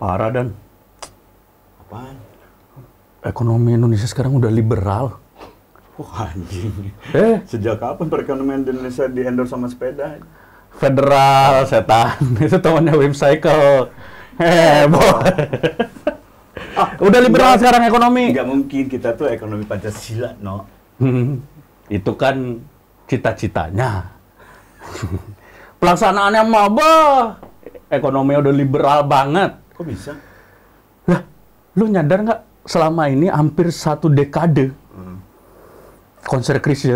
Parah dan Apaan? ekonomi Indonesia sekarang udah liberal. Wah anjing. Sejak kapan perekonomian Indonesia di-endorse sama sepeda? federal setan itu temannya Whimsicle. Heboh. Udah liberal sekarang ekonomi. Nggak mungkin, kita tuh ekonomi Pancasila, no. Itu kan cita-citanya. Pelaksanaannya mah ekonomi udah liberal banget. Kok bisa? Lah, lu nyadar nggak selama ini hampir 1 dekade konser Chris ya?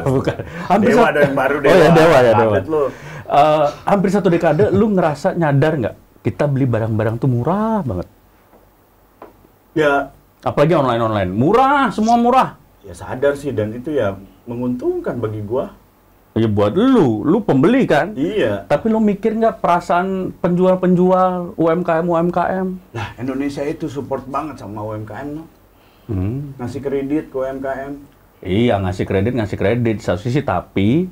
Bukan. Hampir Dewa ada yang baru, Dewa. Oh ya, Dewa ya, Dewa. Kaget lu. Hampir 1 dekade, lu ngerasa nyadar nggak? Kita beli barang-barang tuh murah banget. Ya, Apalagi online-online. Murah, semua murah. ya sadar sih, dan itu ya menguntungkan bagi gua. Ya buat lu pembeli kan? Iya. Tapi lu mikir nggak perasaan penjual-penjual UMKM? Nah, Indonesia itu support banget sama UMKM, no. Ngasih kredit ke UMKM. Iya, ngasih kredit satu sisi, tapi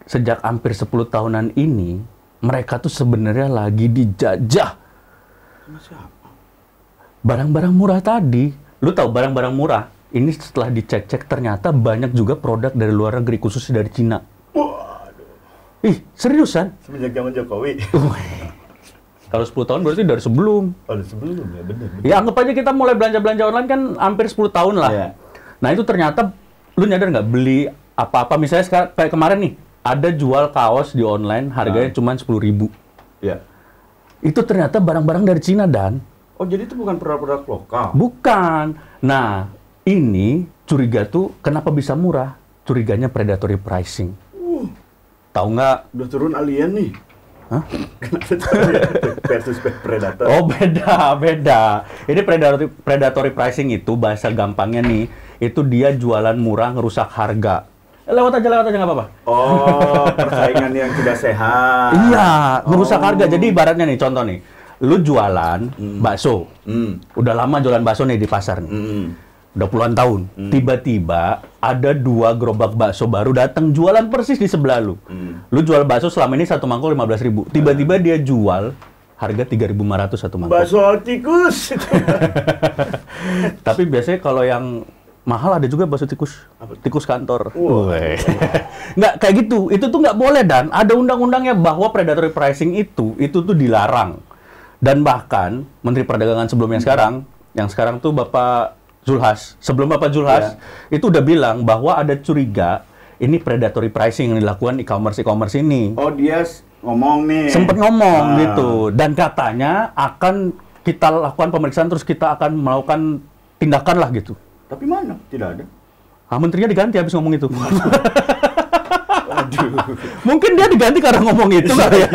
sejak hampir 10 tahunan ini mereka tuh sebenarnya lagi dijajah. Sama siapa? Barang-barang murah tadi, lu tahu barang-barang murah ini setelah dicek-cek ternyata banyak juga produk dari luar negeri, khususnya dari Cina. Waduh. Ih, seriusan? Semenjak zaman Jokowi. Kalau 10 tahun berarti dari sebelum. Oh, sebelum ya, bener. Ya anggap aja kita mulai belanja-belanja online kan hampir 10 tahun lah. Iya. Nah itu ternyata, lu nyadar nggak beli apa-apa, misalnya sekarang, kayak kemarin nih, ada jual kaos di online harganya cuma 10.000. Ya. Itu ternyata barang-barang dari Cina, Dan. Oh, jadi itu bukan produk-produk lokal? Bukan. Nah, ini curiga tuh kenapa bisa murah? Curiganya predatory pricing. Tahu nggak? Udah turun alien nih. Hah? Versus predator. Oh, beda. Ini predatory pricing itu bahasa gampangnya nih, itu dia jualan murah ngerusak harga. Lewat aja nggak apa-apa. Oh, persaingan yang tidak sehat. Iya, ngerusak harga. Jadi ibaratnya nih, contoh nih, lu jualan bakso. Udah lama jualan bakso nih di pasar nih. Udah puluhan tahun. Tiba-tiba ada 2 gerobak bakso baru datang jualan persis di sebelah lu. Lu jual bakso selama ini 1 mangkok 15.000. Tiba-tiba dia jual harga 3.500 1 mangkok. Bakso tikus. Tapi biasanya kalau yang mahal ada juga bakso tikus. Tikus kantor. Nggak kayak gitu. Itu tuh nggak boleh, Dan. Ada undang-undangnya bahwa predatory pricing itu tuh dilarang. Dan bahkan Menteri Perdagangan sebelumnya yang sekarang tuh Bapak Zulhas. Sebelum Bapak Zulhas, itu udah bilang bahwa ada curiga ini predatory pricing yang dilakukan e-commerce ini. Oh, dia ngomong nih. Sempet ngomong gitu. Dan katanya akan kita lakukan pemeriksaan, terus kita akan melakukan tindakan lah gitu. Tapi mana? Tidak ada. Menterinya diganti habis ngomong itu. Aduh. Mungkin dia diganti karena ngomong itu kali ya.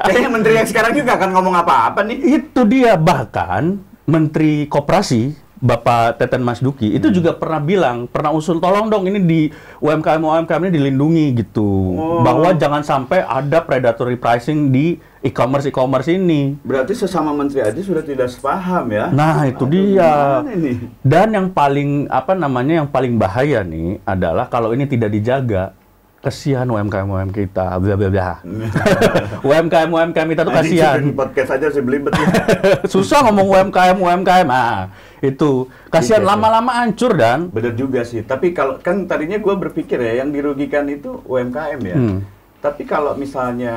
Kayaknya menteri yang sekarang juga akan ngomong apa-apa nih. Itu dia, bahkan Menteri Koperasi Bapak Teten Mas Duki itu juga pernah bilang, pernah usul tolong dong ini di UMKM ini dilindungi gitu. Bahwa jangan sampai ada predatory pricing di e-commerce ini. Berarti sesama menteri aja sudah tidak sepaham ya. Nah, itu dia. Ini? Dan yang paling yang paling bahaya nih adalah kalau ini tidak dijaga. Kasihan UMKM kita, UMKM kita tuh kasihan. Podcast aja sih belibet. Susah ngomong UMKM. Itu kasihan, lama-lama hancur, Dan. Bener juga sih. Tapi kalau kan tadinya gue berpikir ya, yang dirugikan itu UMKM ya. Tapi kalau misalnya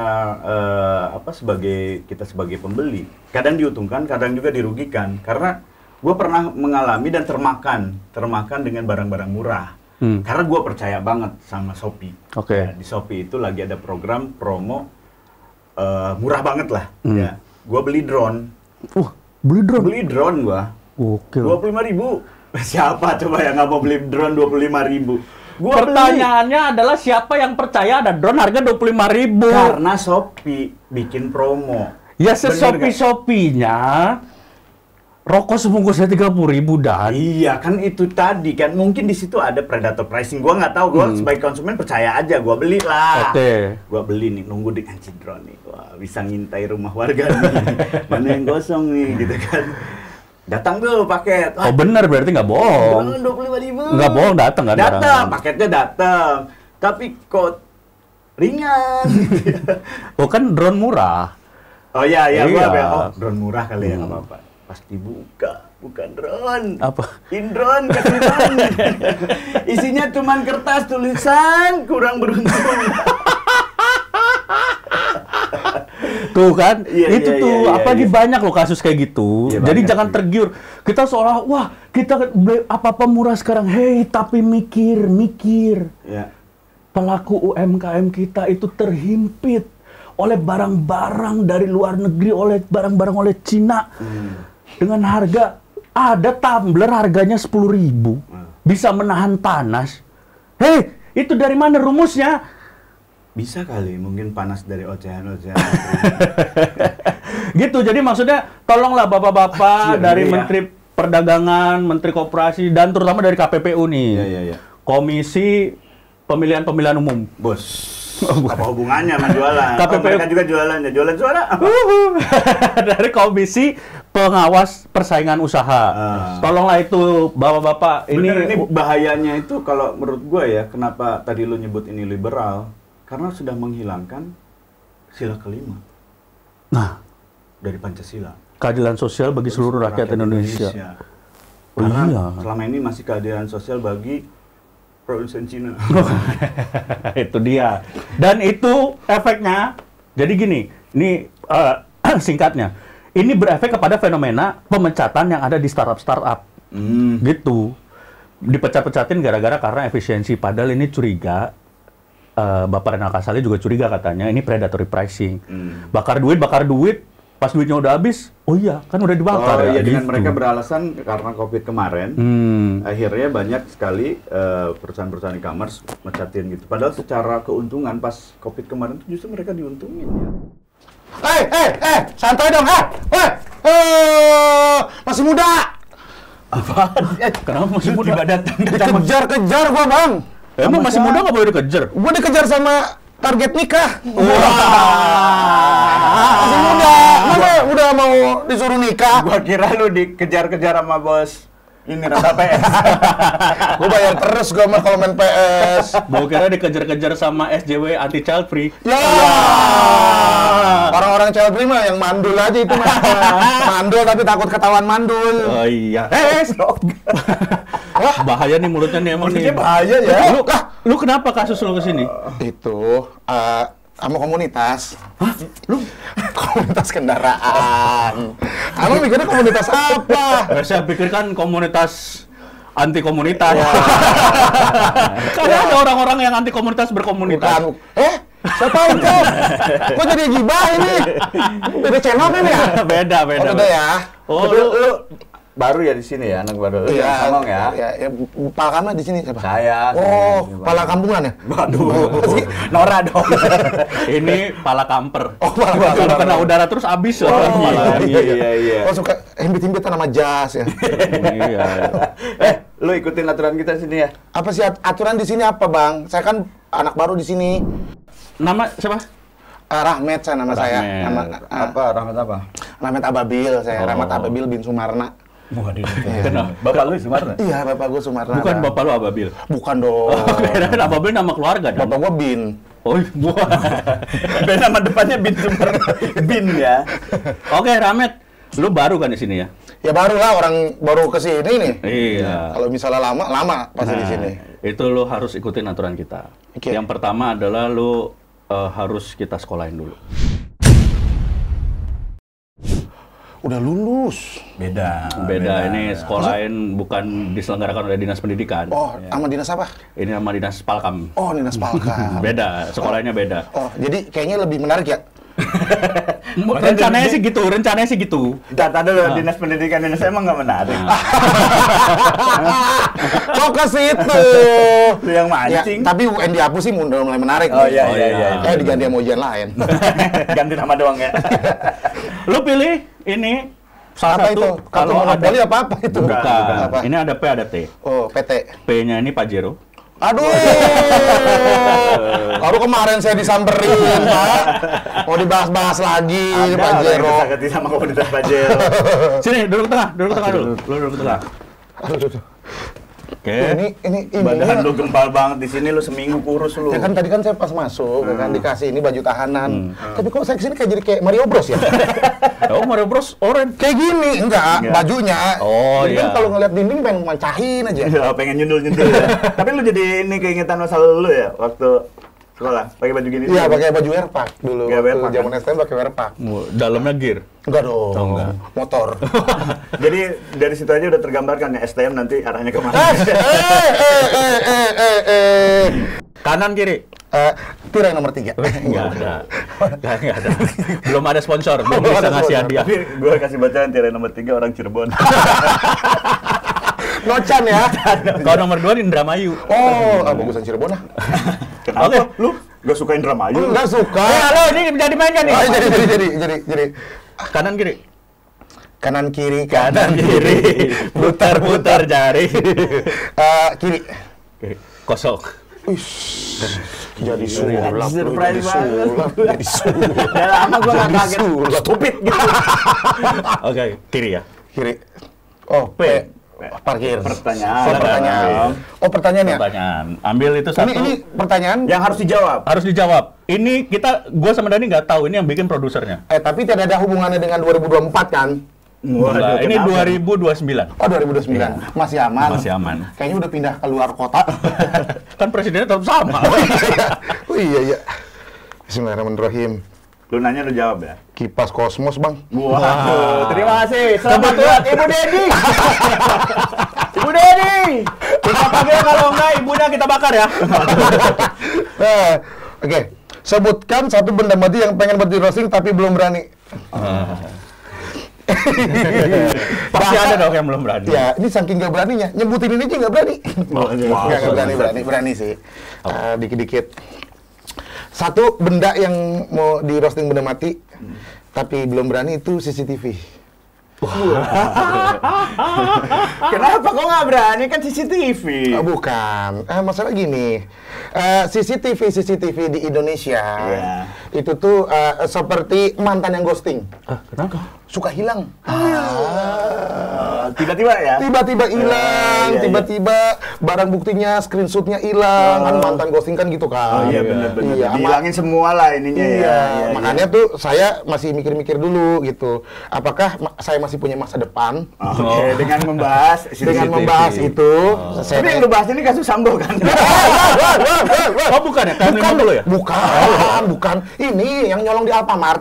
kita sebagai pembeli, kadang diuntungkan, kadang juga dirugikan. Karena gue pernah mengalami dan termakan dengan barang-barang murah. Karena gue percaya banget sama Shopee. Ya, di Shopee itu lagi ada program promo murah banget lah. Ya, gue beli drone. Beli drone gue. 25.000. Siapa coba yang nggak mau beli drone 25.000? Pertanyaannya adalah siapa yang percaya ada drone harga 25.000? Karena Shopee bikin promo. Ya se-Shopee-nya rokok sebungkusnya 30.000, Dan. Iya, kan itu tadi kan mungkin di situ ada predator pricing. Gua nggak tahu, gua sebagai konsumen percaya aja, gua beli lah. Gua beli nih, nunggu dengan drone nih. Wah, bisa ngintai rumah warga nih. Mana yang kosong nih, gitu kan. Datang tuh paket. Oh bener, berarti nggak bohong. 25.000. Nggak bohong, datang kan? Datang, paketnya datang. Tapi kok ringan. Oh kan drone murah. Oh iya, gua drone murah kali ya, nggak apa-apa. Pas dibuka, bukan drone. Apa? Indron kasihan. Isinya cuman kertas tulisan kurang beruntung. Tuh kan, apalagi banyak loh kasus kayak gitu. Jadi jangan tergiur. Kita seolah, wah kita apa-apa murah sekarang. Hei, tapi mikir. Ya. Pelaku UMKM kita itu terhimpit oleh barang-barang dari luar negeri, oleh barang-barang oleh Cina. Dengan harga, ada tumbler harganya 10.000, bisa menahan panas. Hei, itu dari mana rumusnya? Bisa kali, mungkin panas dari ocehan-ocehan. Gitu, jadi maksudnya tolonglah bapak-bapak dari Menteri Perdagangan, Menteri Koperasi, dan terutama dari KPPU nih. Iya. Komisi Pemilihan Umum. Bos. Apa hubungannya sama jualan? KPPU. Mereka juga jualan suara. Dari Komisi Pengawas Persaingan Usaha. Tolonglah itu bapak-bapak. Ini bahayanya itu kalau menurut gue ya, kenapa tadi lu nyebut ini liberal? Karena sudah menghilangkan sila kelima. Nah, dari Pancasila. Keadilan sosial bagi seluruh rakyat Indonesia. Karena selama ini masih keadilan sosial bagi produsen Cina. Itu dia. Dan itu efeknya, jadi gini, ini singkatnya, ini berefek kepada fenomena pemecatan yang ada di startup. Gitu. Dipecat-pecatin gara-gara karena efisiensi. Padahal ini curiga, Bapak Renal Kasali juga curiga katanya, ini predatory pricing. Bakar duit, pas duitnya udah habis, oh iya, kan udah dibakar. Oh iya, gitu. dengan mereka beralasan karena COVID kemarin, akhirnya banyak sekali perusahaan-perusahaan e-commerce mecatin gitu. Padahal secara keuntungan pas COVID kemarin itu justru mereka diuntungin ya. Santai dong, masih muda. Apaan? Kenapa masih muda? Dikejar-kejar gua, Bang. Emang masih muda nggak boleh dikejar? Gua dikejar sama target nikah. Masih muda. Masa udah mau disuruh nikah? Gua kira lu dikejar-kejar sama bos ini rata PS. Gua bayar terus gua mah kalau main PS. Gua kira dikejar-kejar sama SJW anti child free. Ya. Orang-orang child free mah yang mandul aja itu mah. Mandul tapi takut ketahuan mandul. Oh iya. Wah, bahaya nih mulutnya nih emang nih. Bahaya ya. Lu kenapa kasus lu kesini? Itu sama komunitas. Hah? Lu? Komunitas kendaraan. Emang mikirnya komunitas apa? Saya pikir kan komunitas anti komunitas. Karena ada orang-orang yang anti komunitas berkomunitas. Bukan. Siapa itu? Kok jadi gibah ini? Beda channel kan ya? Beda. Oh, beda ya. Oh, lu baru ya di sini ya, anak baru. Iya, ngomong ya. Ya, Palkamnya di sini siapa? Saya. Oh, pala kampungan ya? Waduh. Nora dong. Ini pala kamper. Oh, pala kamper. Kalau kena udara terus habis loh. Iya. Oh, suka himbit-himbitan sama jas ya. Iya. Lu ikutin aturan kita sini ya? Apa sih aturan di sini apa, Bang? Saya kan anak baru di sini. Nama siapa? Rahmat saya nama saya. Rahmat apa? Rahmat Ababil saya. Rahmat Ababil bin Sumarna. Waduh. Bapak lu Sumarna? Iya, bapak gue Sumarna. Bukan bapak lu Ababil? Bukan dong. Kira-kira Ababil nama keluarga dong? Bapak gue Bin. Oh, buah. Nama depannya Bin Sumarna. Bin ya. Oke, Rahmat. Lu baru kan di sini ya? Ya baru lah, orang baru ke sini nih. Iya. Kalau misalnya lama pasti di sini. Itu lu harus ikutin aturan kita. Okay. Yang pertama adalah lu harus kita sekolahin dulu. Udah lulus. Beda. Ini sekolahin bukan diselenggarakan oleh Dinas Pendidikan. Oh, sama dinas apa? Ini sama Dinas Palkam. Oh, Dinas Palkam. Beda, sekolahnya beda. Oh, jadi kayaknya lebih menarik ya? Rencananya sih gitu. Data dulu Dinas Pendidikan Indonesia emang nggak menarik. Kok ke situ? Lu yang mancing. Ya, tapi UN dihapus sih udah mulai menarik. Oh iya. Diganti sama ujian lain. Ganti nama doang ya. Lu pilih ini salah satu. Itu? Kartu monopoli apa itu? Bukan. Apa? Ini ada P ada T. Oh, PT. P-nya ini Pajero. Aduh, baru kemarin saya disamperin, Pak. Mau dibahas-bahas lagi, Pajero. Ada sama komunitas Pajero. Sini, duduk tengah dulu. Lu duduk tengah. Aduh. Ini badan lu gempal banget di sini, lu seminggu kurus lu. Ya kan tadi kan saya pas masuk, kan dikasih ini baju tahanan. Tapi kok saya kesini kayak Mario Bros ya? Oh, Mario Bros orange. Kayak gini, enggak, bajunya. Oh iya. Kan kalau ngeliat dinding pengen mancahin aja. Ya, pengen nyundul-nyundul ya. Tapi lu jadi ini keingetan masa lalu ya waktu sekolah pakai baju gini? Iya, pakai baju Werpak dulu. Waktu zaman STM pakai Werpak. Dalamnya gear. Enggak dong. Oh, enggak. Motor. Jadi dari situ aja udah tergambarkan ya STM nanti arahnya kemana? Kanan kiri. Tirai nomor 3. Enggak ada. Belum ada sponsor, belum bisa ngasih hadiah. Tapi gue kasih bacaan tirai nomor 3 orang Cirebon. Nocan ya. Kalau nomor 2 Indramayu. Oh, bagusan Cirebon lah. Oke, lu gak suka Indramayu? Enggak suka. Halo, ini bisa dimainkan nih. Jadi. Kanan kiri. Kanan kiri. Putar jari. Kiri. Kosong. Jadi sulap. Surprise banget. Jadi sulap. Udah lama gue gak kaget. Stupid gitu. Oke, kiri ya. Kiri. Oh, P. Parkir. Pertanyaan. Oh, pertanyaannya. Pertanyaan. Ambil itu satu. Ini pertanyaan yang harus dijawab. Harus dijawab. Ini gue sama Dani nggak tahu, ini yang bikin produsernya. Tapi tidak ada hubungannya dengan 2024 kan? Waduh, ini 2029. Oh, 2029. Ya. Masih aman. Masih aman. Kayaknya udah pindah ke luar kota. Kan presidennya tetap sama. Oh iya. Bismillahirrahmanirrahim. Lu nanya, lu jawab ya? Kipas kosmos, Bang. Wah, terima kasih. Selamat buat Ibu Dedi. Ibu Dedi. Kita panggil, kalau enggak ibunya kita bakar ya. Nah, oke. Sebutkan satu benda mati yang pengen buat di roasting tapi belum berani. Pasti ada dong yang belum berani. Ya, ini saking gak beraninya. Nyebutin ini aja gak berani. Nggak berani sih. Dikit-dikit. Satu benda yang mau di roasting benda mati, tapi belum berani itu CCTV. Kenapa kok nggak berani? Kan CCTV. Bukan. Masalah gini, CCTV di Indonesia itu tuh seperti mantan yang ghosting. Kenapa? Suka hilang. Tiba-tiba ya? Tiba-tiba hilang, tiba-tiba barang buktinya, screenshotnya hilang. Kan mantan ghosting kan gitu kan. Oh iya, benar-benar. Iya, dihilangin semua lah ininya ya. Makanya tuh saya masih mikir-mikir dulu gitu. Apakah saya masih punya masa depan? Oke, dengan membahas itu. Tapi yang lu bahas ini kasus Sambo kan? Oh bukan ya? KM50 ya? Bukan. Ini yang nyolong di Alfamart.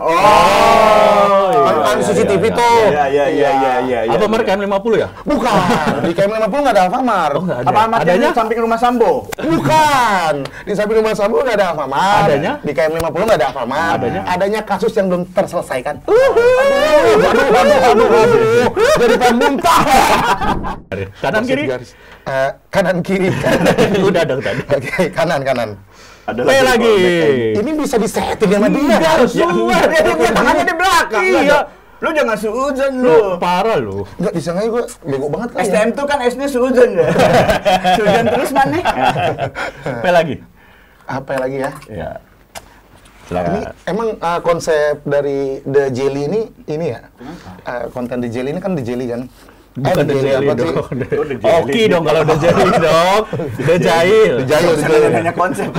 Kan CCTV tuh. Iya. Alfamart KM50 ya? Bukan. Di KM50 nggak ada Alfamart. Alfamart adanya di samping rumah Sambo. Bukan. Di samping rumah Sambo nggak ada Alfamart. Adanya? Di KM50 nggak ada Alfamart. Adanya kasus yang belum terselesaikan. Aduh. Jadi pengen muntah. Kanan kiri? Kanan kiri. Udah dong tadi. Oke, kanan. Ada lagi. Ini bisa disetting sama dia. Dia tangannya di belakang. Iya. Lu jangan suudzon lu. Parah lu. Enggak disangka gue bego banget kan. STM tuh kan SD suudzon ya. Suudzon terus mana? Apa lagi? Apa lagi ya? Ya. Ini emang konsep dari The Jelly ini ya? Konten The Jelly ini kan The Jelly kan? Bukan The Jelly apa dong. The Jelly. Oke dong kalau The Jelly dong. The Jail. The Jail. Hanya konsep.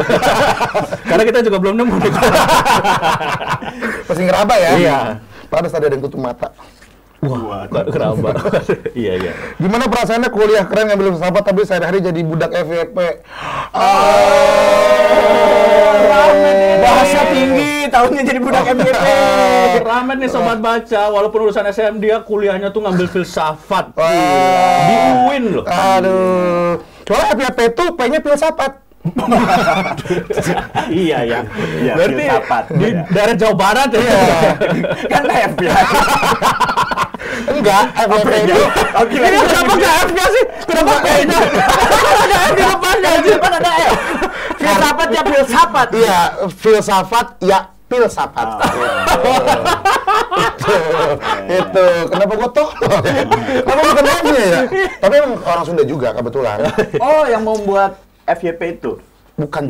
Karena kita juga belum nemu. Masih ngeraba ya? Iya. Padahal tadi ada yang tutup mata. Wah, keraba. Iya. Gimana perasaannya kuliah keren ngambil filsafat tapi sehari-hari jadi budak FYP? Bahasa tinggi, tahunnya jadi budak FYP. Ramen nih sobat baca, walaupun urusan SMM dia kuliahnya tuh ngambil filsafat. Di UIN loh. Aduh. Soalnya FYP tuh P-nya filsafat. Iya. Berarti filsafat. di daerah Jawa Barat ya. Kan F ya. Enggak, FYP itu. Ini kenapa nggak F-nya sih? Kenapa P-nya? Ada F di depannya aja. Kan ada F. Filsafat ya filsafat. Iya, filsafat ya filsafat. Itu. Kenapa gue toh? Kenapa bukan F-nya ya? Tapi emang orang Sunda juga kebetulan. Oh, yang membuat FYP itu? Bukan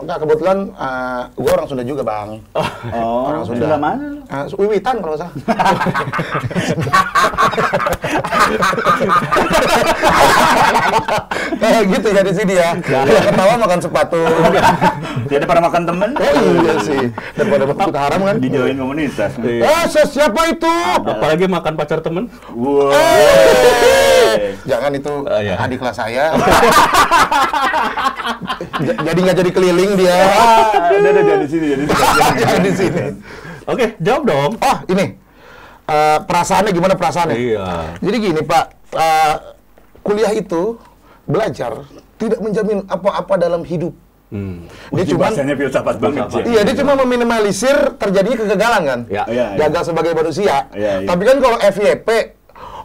kebetulan gue orang Sunda juga bang. Orang Sunda. Sunda mana lu? Wiwitan kalau nggak salah. gitu ya di sini ya. Kalau ketawa makan sepatu. Jadi pada makan temen. Oh iya sih. Daripada takut haram kan. Dijauhin komunitas. Siapa itu? Apalagi makan pacar temen. Wow. Jangan itu Iya. adik kelas saya. Jadi nggak jadi keliling dia. Udah di sini. Jangan di sini. Oke, jawab dong. Oh ini perasaannya gimana perasaannya? Iya. Jadi gini Pak, kuliah itu belajar tidak menjamin apa-apa dalam hidup. Dia cuma bahasanya filsafat banget sih. Iya, dia cuma meminimalisir terjadinya kegagalan kan. Ya. Gagal sebagai manusia. Iya. Tapi kan kalau FYP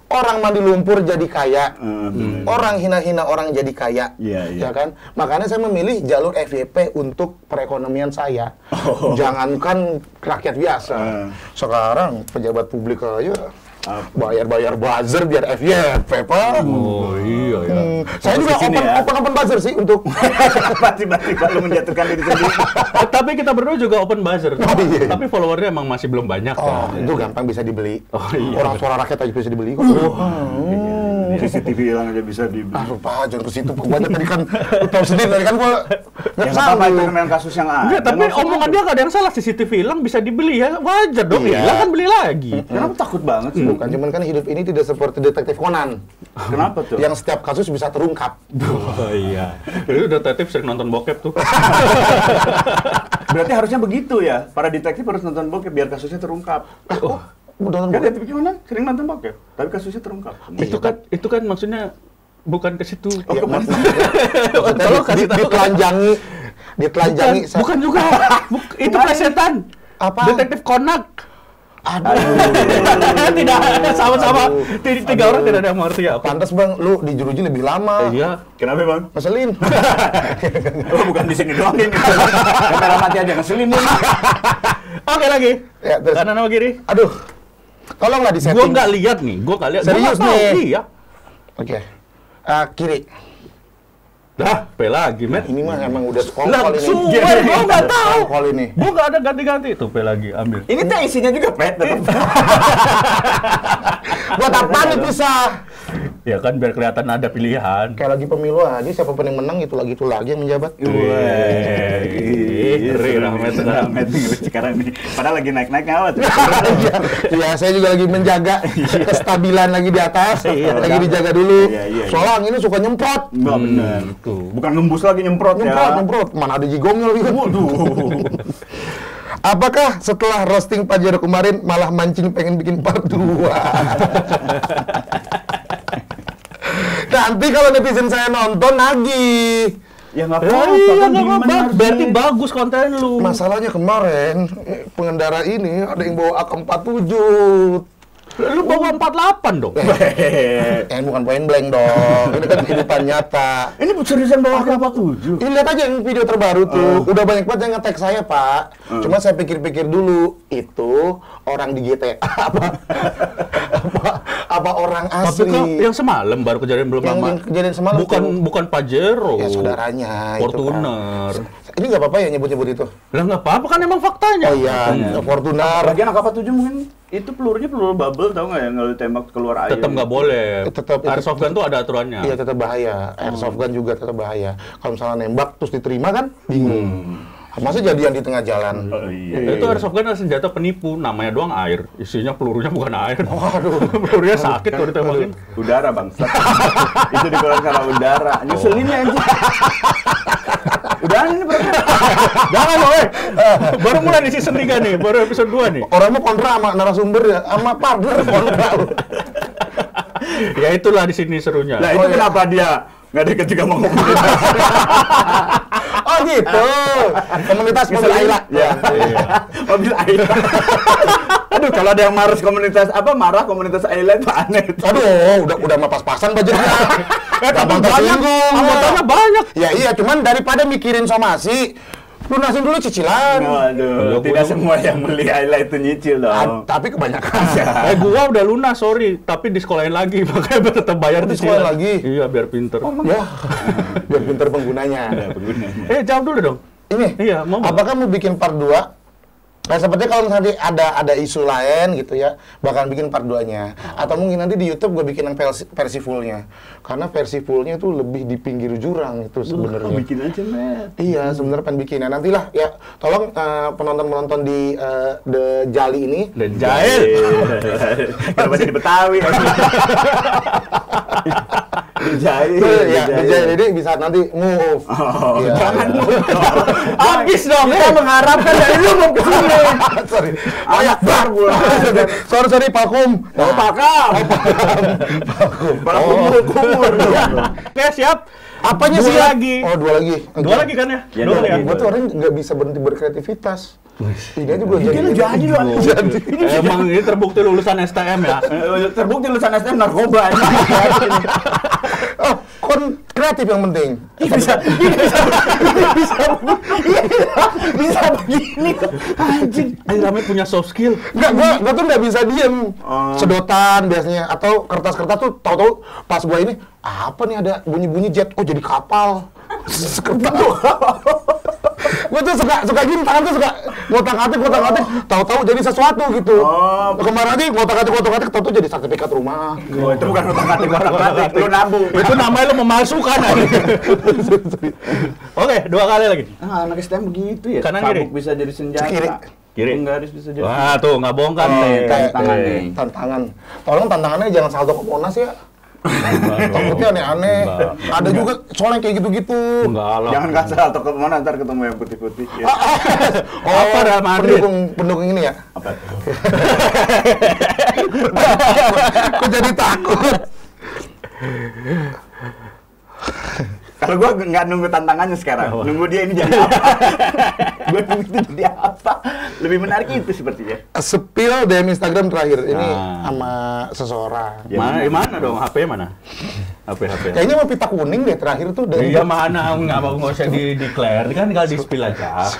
orang mandi lumpur jadi kaya, orang hina-hina orang jadi kaya, ya kan? Makanya saya memilih jalur FYP untuk perekonomian saya. Jangankan rakyat biasa. Sekarang pejabat publik aja bayar buzzer biar FYP, Pak. Oh iya ya. Saya juga open buzzer sih untuk Pasti kalau menjatuhkan diri sendiri. Tapi kita berdua juga open buzzer. Iya. Tapi followernya emang masih belum banyak. itu gampang bisa dibeli. Iya. Orang suara rakyat aja bisa dibeli kok. CCTV hilang aja bisa dibeli. Pak, jangan ke situ. Banyak tadi kan, lu tahu sendiri tadi kan gua Ya nggak apa-apa, itu memang kasus yang ada. Enggak, tapi omongan dia nggak ada yang salah. CCTV hilang bisa dibeli ya. Wajar dong, hilang kan beli lagi. Kenapa takut banget sih? Bukan, cuman kan hidup ini tidak seperti detektif Conan. Kenapa tuh? Yang setiap kasus bisa terungkap. Oh iya. Itu detektif sering nonton bokep tuh. Berarti harusnya begitu ya. Para detektif harus nonton bokep biar kasusnya terungkap. Nonton Kan bokep. detektif Conan sering nonton bokep, tapi kasusnya terungkap. Itu kan maksudnya bukan ke situ. Ya, Tolong kasih tahu. ditelanjangi. Bukan juga. Itu plesetan. Apa? Detektif Konak. Aduh. Tidak, sama-sama. Tiga orang tidak ada yang mengerti ya. Pantas Bang, lu di jeruji lebih lama. Iya. Kenapa bang? Ngeselin. Oh, bukan di sini doang ini. Kamera mati aja ngeselin ini. Oke lagi. Ya, terus. Kanan sama kiri. Aduh. Tolonglah di setting. Gua nggak lihat nih. Gua nggak lihat. Serius Gua nggak tahu. nih? Iya. Oke. Kiri. Dah, P lagi, Met. Ini mah emang udah Lah, skongkol ini. sumpah, gua nggak tahu. Skongkol ini. Gua nggak ada ganti-ganti. Tuh, P lagi, ambil. Ini teh isinya juga pet. Buat apa nih pisah? Ya kan, biar kelihatan ada pilihan. Kayak lagi pemilu aja, siapapun yang menang itu lagi yang menjabat. Ngeri, Rahmat sekarang nih. Padahal lagi naik-naiknya awet. Ya, saya juga lagi menjaga kestabilan lagi di atas, lagi dijaga dulu. Iya. Soalnya ini suka nyemprot. Enggak benar. Bukan ngembus lagi nyemprot ya. Nyemprot. Mana ada jigongnya lagi kan? Waduh. Apakah setelah roasting Pajero kemarin malah mancing pengen bikin part 2? Nanti kalau netizen saya nonton nagih. Ya nggak Ya, apa-apa. iya, kan nggak demand apa-apa. harus Berarti di- bagus konten lu. Masalahnya kemarin pengendara ini ada yang bawa AK-47. Lu bawa 48 dong. Bukan point blank dong. Ini kan kehidupan nyata. Ini seriusan bawa AK-47. Ini lihat aja yang video terbaru tuh. Udah banyak banget yang nge-tag saya, Pak. Cuma saya pikir-pikir dulu, itu orang di GTA apa orang Tapi asli? kan yang semalam baru kejadian belum Yang lama. kejadian semalam Bukan Pajero. Ya saudaranya Fortuner. itu, Pak. Ini nggak apa-apa ya nyebut-nyebut itu? Lah nggak apa-apa kan emang faktanya. Oh iya, Fortuner. Bagian AK-47 mungkin itu pelurunya peluru bubble, tahu nggak ya, kalau ditembak keluar air. Tetap nggak boleh. Tetap itu- Airsoft gun tuh ada aturannya. Iya tetap bahaya. Airsoft gun juga tetap bahaya. Kalau misalnya nembak terus diterima kan bingung. Masa jadian di tengah jalan? Oh, iya. Itu airsoft gun adalah senjata penipu, namanya doang air. Isinya pelurunya bukan air. Waduh. Pelurunya sakit kalau ditembakin. Udara bang. Itu dikeluarkan karena udara. Nyeselinnya anjing. Udah ini berapa? Jangan loh, baru mulai di season 3 nih, baru episode 2 nih. Orang mau kontra sama narasumber ya, sama partner kontra. Ya itulah di sini serunya. Nah itu kenapa dia nggak deket juga mau ngomong? Oh gitu. Komunitas mobil Ayla. Ya. Mobil Ayla. Aduh kalau ada yang marah komunitas Ayla itu aneh. Aduh, udah mah pas-pasan budgetnya. Gampang tersinggung. Anggotanya banyak. Ya iya, cuman daripada mikirin somasi, lunasin dulu cicilan. Waduh, tidak semua yang beli Ayla itu nyicil dong. Tapi kebanyakan. Gua udah lunas, sorry, tapi disekolahin lagi, makanya biar tetap bayar Oh, disekolahin cicilan. lagi? Iya, biar pinter. Ya, biar pinter penggunanya. Ada penggunanya. Jawab dulu dong. Ini, Iya, mau. apakah mau bikin part 2 Nah, seperti kalau misalnya ada isu lain gitu ya, bakal bikin part 2-nya. Atau mungkin nanti di YouTube gue bikin yang versi full-nya. Karena versi full-nya itu lebih di pinggir jurang itu sebenarnya. Bikin aja, Matt. Iya, sebenarnya pengen bikin. Nah, nantilah ya, tolong penonton-penonton di The Jali ini. The Jail. Kenapa jadi Betawi? Jahil, ya, Jahil ini bisa nanti move. Ya. Jangan move. Habis dong, kita mengharapkan dari lu mau kesini. Sorry. Ayak bar gue. Sorry, Pakum. Oh, Pakam. Pakum kumur. Oke, siap. Apanya sih lagi? Oh, 2 lagi. Dua lagi kan ya? Ya, Dua lagi. ya. Gue tuh orang nggak bisa berhenti berkreativitas. Ini aja gue Jadi lu. Emang ini terbukti lulusan STM ya? Terbukti lulusan STM narkoba. Oh, kon kreatif yang penting. Bisa begini. Anjing, namanya punya soft skill. Enggak, gua tuh nggak bisa diem. Sedotan biasanya atau kertas-kertas tuh tahu-tahu pas gua ini apa nih ada bunyi-bunyi jet, oh jadi kapal. Kertas. Gua tuh suka gini, tangan tuh suka ngotak-ngatik, tahu-tahu jadi sesuatu gitu. Kemarin aja ngotak-ngatik, tahu-tahu jadi sertifikat rumah. Oh, itu bukan ngotak-ngatik, lu nabung. Itu namanya lu memalsukan. Oke, 2 kali lagi. Anak STM begitu ya. Kanan kiri? Sabuk bisa jadi senjata. Kiri. Penggaris bisa jadi. Wah, tuh nggak bohong kan. Tantangan nih. Tantangan. Tolong tantangannya jangan salto ke Monas ya. Takutnya aneh-aneh. Ada juga soalnya kayak gitu-gitu. Enggak lah. Jangan kasar atau ke mana ntar ketemu yang putih-putih. Ya. Apa Real Madrid? Pendukung ini ya? Apa? Kok jadi takut? Kalau gue nggak nunggu tantangannya sekarang, nunggu dia ini jadi apa. Gue nunggu itu jadi apa. Lebih menarik itu sepertinya. Spill DM Instagram terakhir ini sama seseorang. Mana dong? HP mana? HP. Kayaknya mau pita kuning deh terakhir tuh. Iya mana? Nggak usah di-declare, kan tinggal di-spill aja.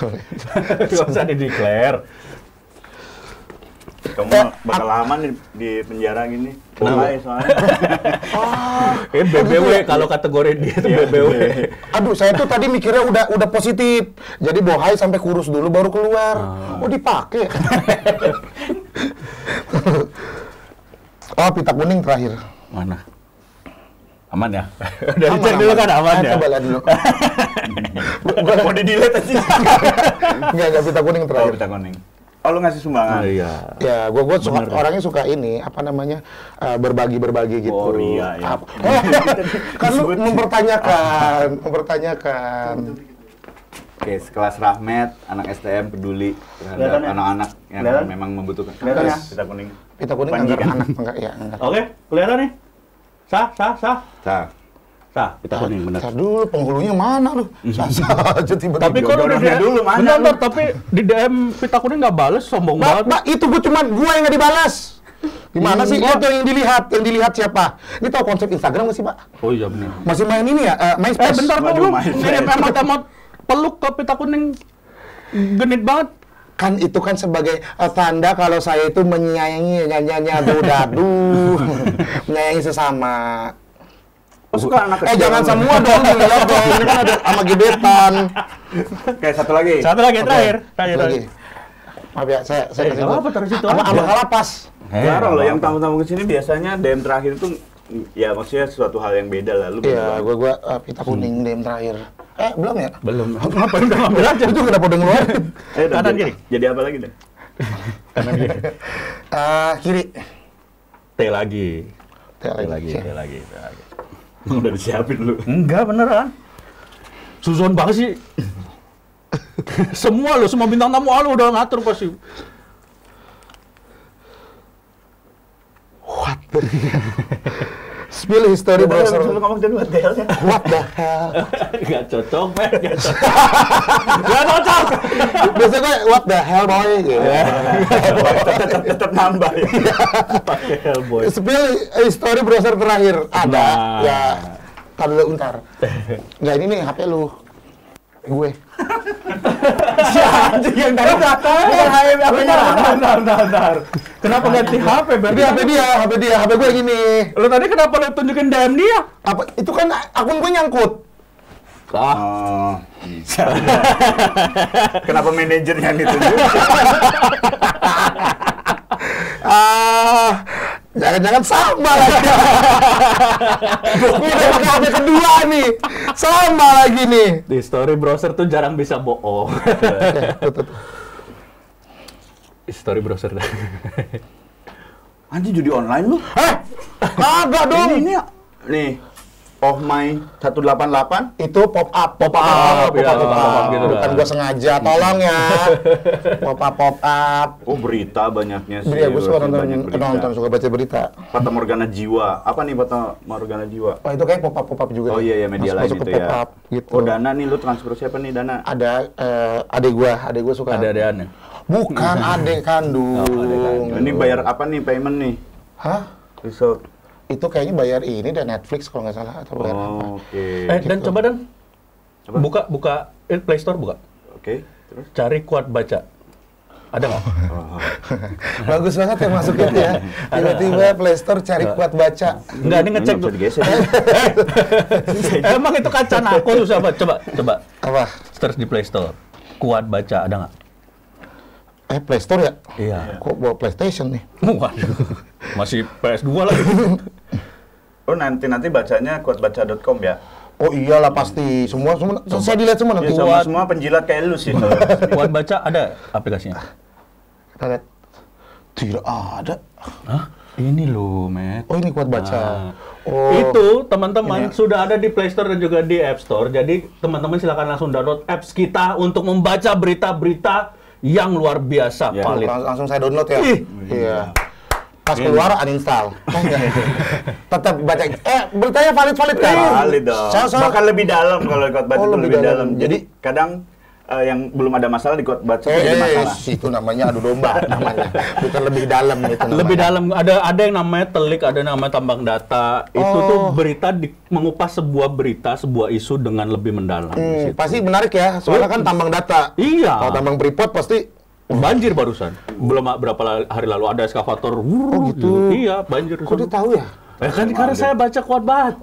Nggak usah di-declare. Kamu bakal lama nih di penjara gini. Bohai soalnya. BBW kalau kategori dia itu BBW. Aduh, saya tuh tadi mikirnya udah positif. Jadi bohai sampai kurus dulu baru keluar. Oh, dipakai. Oh, pita kuning terakhir. Mana? Aman ya? Udah dicek dulu kan aman ya? Coba lihat dulu. Mau di-delete sih. Enggak pita kuning Oh, terakhir. pita kuning. Oh, lu ngasih sumbangan? Iya. Ya, gua suka, orangnya suka ini, apa namanya, berbagi gitu. Oh, iya, ya. Kan lu mempertanyakan. Oke, sekelas Rahmat, anak STM peduli terhadap anak-anak yang memang membutuhkan. Kelihatan ya? Pita kuning. Pita kuning anggap anak enggak ya, enggak. Oke, kelihatan nih? Sah. Pita Nah, kuning bener. Ntar dulu, penghulunya mana lu? Sasa aja tiba-tiba. Tapi kalau di jodohnya DM dulu mana bentar, tapi di DM pita kuning nggak bales, sombong banget. Mbak, itu gua yang nggak dibalas. Gimana sih? Oh, yang dilihat siapa? Ini tahu konsep Instagram nggak sih, Pak? Oh iya benar. Masih main ini ya, MySpace. Bentar dulu, ngirim emot peluk ke pita kuning, genit banget. Kan itu kan sebagai tanda kalau saya itu menyayangi dadu, menyayangi sesama. Oh, suka anak kecil. Jangan semua dong, dilihat dong. Ini kan ada sama gebetan. Oke, satu lagi Terakhir. Lagi. Maaf ya, saya kasih nggak apa-apa, taruh situ sama aja. kalapas. Jarang loh yang tamu-tamu kesini biasanya DM terakhir itu ya maksudnya sesuatu hal yang beda lah. Lu Iya, gua pita kuning DM terakhir. Belum ya? Belum. Ngapain udah ngambil aja? Itu kenapa udah ngeluarin? Kanan kiri. Jadi apa lagi deh? Kanan kiri. Kiri. T lagi. Siap. Udah disiapin lu. Enggak beneran. Suzon banget sih. Semua bintang tamu lu udah ngatur pasti. What the Spill history browser. Lu ngomong jadi what the hell ya? What the hell? Gak cocok, men. Gak cocok. Biasanya gue, what the hell boy? Tetap nambah ya. Pakai Hellboy. Spill history browser terakhir. Ada. Nah. Ya. Tar dulu, ntar. Nggak, ini nih HP lu. Gue. Si anjing yang tadi datang. Bentar. Kenapa ganti HP? Berarti HP dia, HP gue yang ini. Lu tadi kenapa lu tunjukin DM dia? Apa? Itu kan akun gue nyangkut. Bisa. Kenapa manajernya yang ditunjuk? Jangan-jangan sama lagi. Ini udah pakai HP kedua nih. Sama lagi nih. Di story browser tuh jarang bisa bohong. Story browser. Anjir judi online lu? Kagak dong. Ini nih. Oh my 188 itu pop up gitu. Bukan gua sengaja, tolong ya. Pop up. Oh berita banyaknya sih. Iya, gua suka nonton, suka baca berita. Fata Morgana Jiwa. Apa nih Fata Morgana Jiwa? Oh itu kayak pop up juga. Oh iya media lain masuk itu ke ya. pop up gitu. Oh Dana nih, lu transfer siapa nih Dana? Ada adik gua suka. Ada adeannya. Bukan adik kandung. Ini bayar apa nih payment nih? Hah? Result. Itu kayaknya bayar ini dan Netflix kalau nggak salah atau bayar apa? Oke. Dan coba Dan buka Play Store buka. Oke. Terus Cari Kuat Baca. Ada nggak? Bagus banget ya masuknya ya. Tiba-tiba Play Store cari Kuat Baca. Enggak, ini ngecek tuh. Emang itu kaca nako susah apa? Coba. Apa? Search di Play Store. Kuat Baca ada nggak? Play Store ya? Iya. Kok bawa PlayStation nih? Waduh. Masih PS2 lagi. Oh nanti bacanya kuatbaca.com ya? Oh iyalah pasti. Semua saya dilihat semua nanti. Ya, semua penjilat kayak lu sih. Kuat Baca ada aplikasinya? Kita lihat. Tidak ada. Hah? Ini loh, Matt. Oh ini Kuat Baca. Oh. Itu teman-teman sudah ada di Play Store dan juga di App Store. Jadi teman-teman silakan langsung download apps kita untuk membaca berita-berita yang luar biasa, valid. Langsung saya download ya. Iya. Pas keluar uninstall. Tetap baca. Beritanya valid kan? Valid dong. Bahkan lebih dalam kalau Kuat Baca itu lebih dalam. Jadi kadang yang belum ada masalah di Kuat Baca itu ada masalah. Itu namanya adu domba namanya. Bukan lebih dalam itu namanya. Lebih dalam ada yang namanya telik, ada yang namanya tambang data. Itu tuh berita mengupas sebuah berita, sebuah isu dengan lebih mendalam. Pasti menarik ya. Soalnya kan tambang data. Iya. Kalau tambang Freeport pasti banjir barusan. Belum berapa hari lalu ada eskavator. Gitu. Iya, banjir. Kok dia tahu ya? Kan karena saya baca Kuat Baca.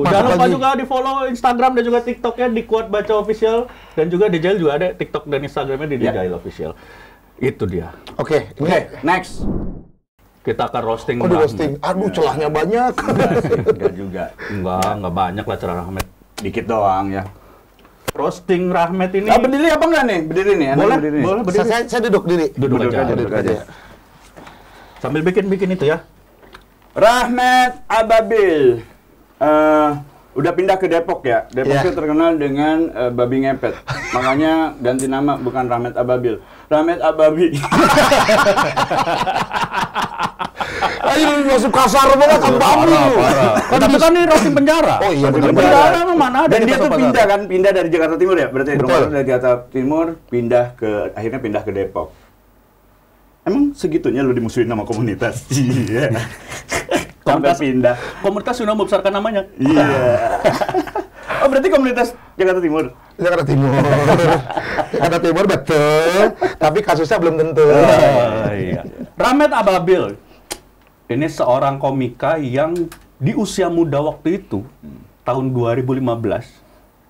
Jangan lupa juga di follow Instagram dan juga TikToknya di Kuat Baca Official, dan juga di Jail juga ada TikTok dan Instagramnya di Jail Official. Itu dia. Oke, next. Kita akan roasting. Oh, di roasting. Aduh, celahnya banyak. Enggak juga. Enggak banyak lah celah Rahmat. Dikit doang ya. Roasting Rahmat ini. Berdiri apa enggak nih? Berdiri nih. Boleh berdiri. Saya duduk diri. Duduk aja. Sambil bikin itu ya. Rahmat Ababil. Udah pindah ke Depok ya. Depoknya terkenal dengan babi ngepet. Makanya ganti nama, bukan Rahmat Ababil. Rahmat Ababi. Ayo masuk kasar banget kan babi. Tapi kan ini roasting penjara. Oh iya benar. Penjara mana ada. Dan dia tuh pindah dari Jakarta Timur ya. Berarti rumah dari Jakarta Timur akhirnya pindah ke Depok. Emang segitunya lu dimusuhin sama komunitas? Iya. Sampai pindah. Komunitas sudah membesarkan namanya. Iya. Oh berarti komunitas Jakarta Timur? Jakarta Timur betul. Tapi kasusnya belum tentu. Iya. Rahmat Ababil. Ini seorang komika yang di usia muda waktu itu, tahun 2015,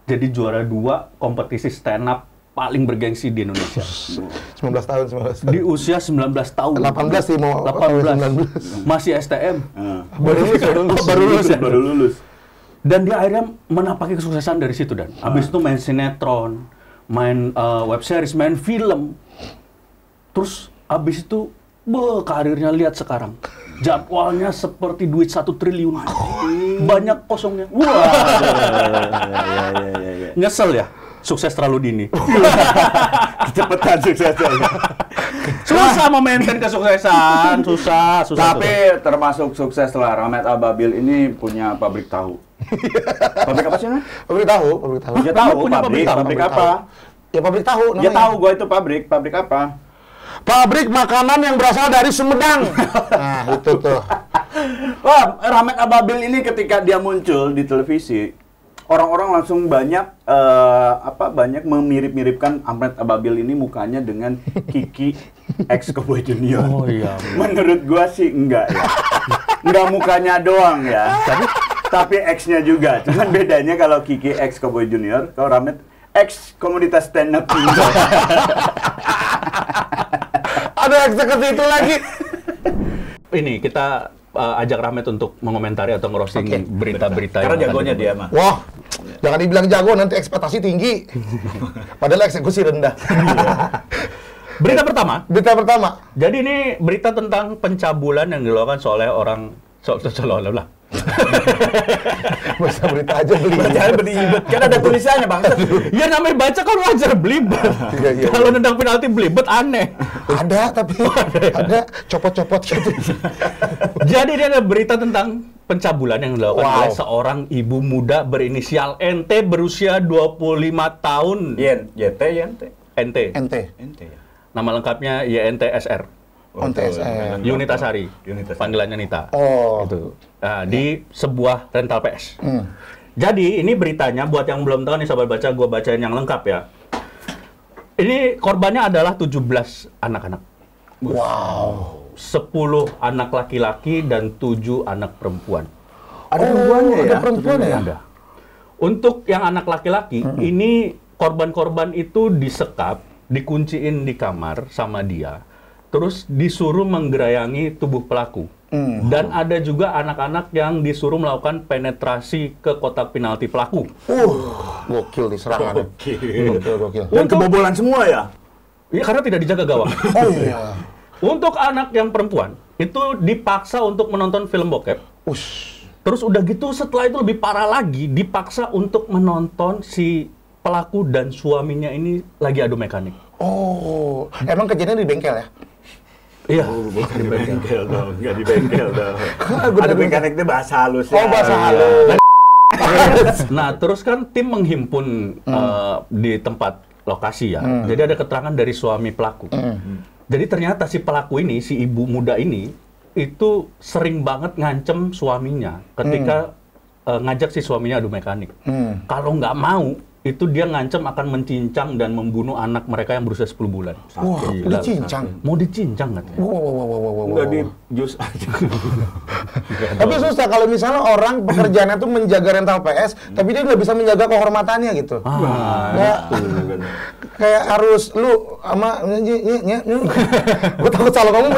jadi juara 2 kompetisi stand up paling bergengsi di Indonesia. 19 tahun. Di usia 19 tahun. 18 sih mau 18. Masih STM. Baru lulus. Dan dia akhirnya menapaki kesuksesan dari situ, Dan. Habis itu main sinetron, main web series, main film. Terus habis itu karirnya lihat sekarang. Jadwalnya seperti duit 1 triliun. Banyak kosongnya. Wah. Nyesel ya? Sukses terlalu dini. Kecepatan suksesnya. Susah memaintain kesuksesan, susah. Tapi termasuk sukses lah. Rahmat Ababil ini punya pabrik tahu. Pabrik apa sih namanya? Pabrik tahu. Dia tahu pabrik apa? Ya pabrik tahu namanya. Dia tahu gua itu pabrik apa? Pabrik makanan yang berasal dari Sumedang. Nah, itu tuh. Wah, Rahmat Ababil ini ketika dia muncul di televisi, orang-orang langsung banyak memirip-miripkan Rahmat Ababil ini mukanya dengan Kiki ex Cowboy Junior. Oh iya. Menurut gua sih enggak ya. Enggak mukanya doang ya. Tapi X-nya juga. Cuman bedanya kalau Kiki X Cowboy Junior, kalau Ramet X komunitas stand up Indo. Ada eksekusi itu lagi. Ini kita ajak Ramet untuk mengomentari atau ngerosting berita-berita. Karena jagonya dia mah. Wah, jangan dibilang jago, nanti ekspektasi tinggi. Padahal eksekusi rendah. Berita pertama. Jadi ini berita tentang pencabulan yang dilakukan oleh orang seolah-olah. Baca berita aja belibet. Kan ada tulisannya, Bang. Ya namanya baca kan wajar belibet. Iya. Kalau nendang penalti belibet aneh. Ada, tapi ada copot-copot gitu. Jadi dia ada berita tentang pencabulan yang dilakukan oleh seorang ibu muda berinisial NT berusia 25 tahun. YT. NT ya. Nama lengkapnya YNTSR. NTSR. Yunitasari. Panggilannya Nita. Gitu. Nah, di sebuah rental PS. Jadi ini beritanya buat yang belum tahu nih sahabat baca, gue bacain yang lengkap ya. Ini korbannya adalah 17 anak-anak. Wow. 10 anak laki-laki dan 7 anak perempuan. Ada perempuannya ya? Ada perempuannya ya? Ada. Untuk yang anak laki-laki, ini korban-korban itu disekap, dikunciin di kamar sama dia, terus disuruh menggerayangi tubuh pelaku. Dan ada juga anak-anak yang disuruh melakukan penetrasi ke kotak penalti pelaku. Gokil di serangan. Gokil. Dan kebobolan semua ya? Iya, karena tidak dijaga gawang. Oh iya. Untuk anak yang perempuan, itu dipaksa untuk menonton film bokep. Terus udah gitu setelah itu lebih parah lagi, dipaksa untuk menonton si pelaku dan suaminya ini lagi adu mekanik. Oh, emang kejadian di bengkel ya? Iya. Bukan di bengkel dong, nggak di bengkel dong. Adu mekanik itu bahasa halus ya. Oh, bahasa halus. Nah, terus kan tim menghimpun di tempat lokasi ya. Jadi ada keterangan dari suami pelaku. Jadi ternyata si pelaku ini, si ibu muda ini, itu sering banget ngancem suaminya ketika ngajak si suaminya adu mekanik. Kalau nggak mau, itu dia ngancem akan mencincang dan membunuh anak mereka yang berusia 10 bulan. Wah, dicincang? Mau dicincang katanya. Nggak di jus aja. Tapi susah kalau misalnya orang pekerjaannya tuh menjaga rental PS, tapi dia nggak bisa menjaga kehormatannya gitu. Kayak harus lu sama gue takut salah ngomong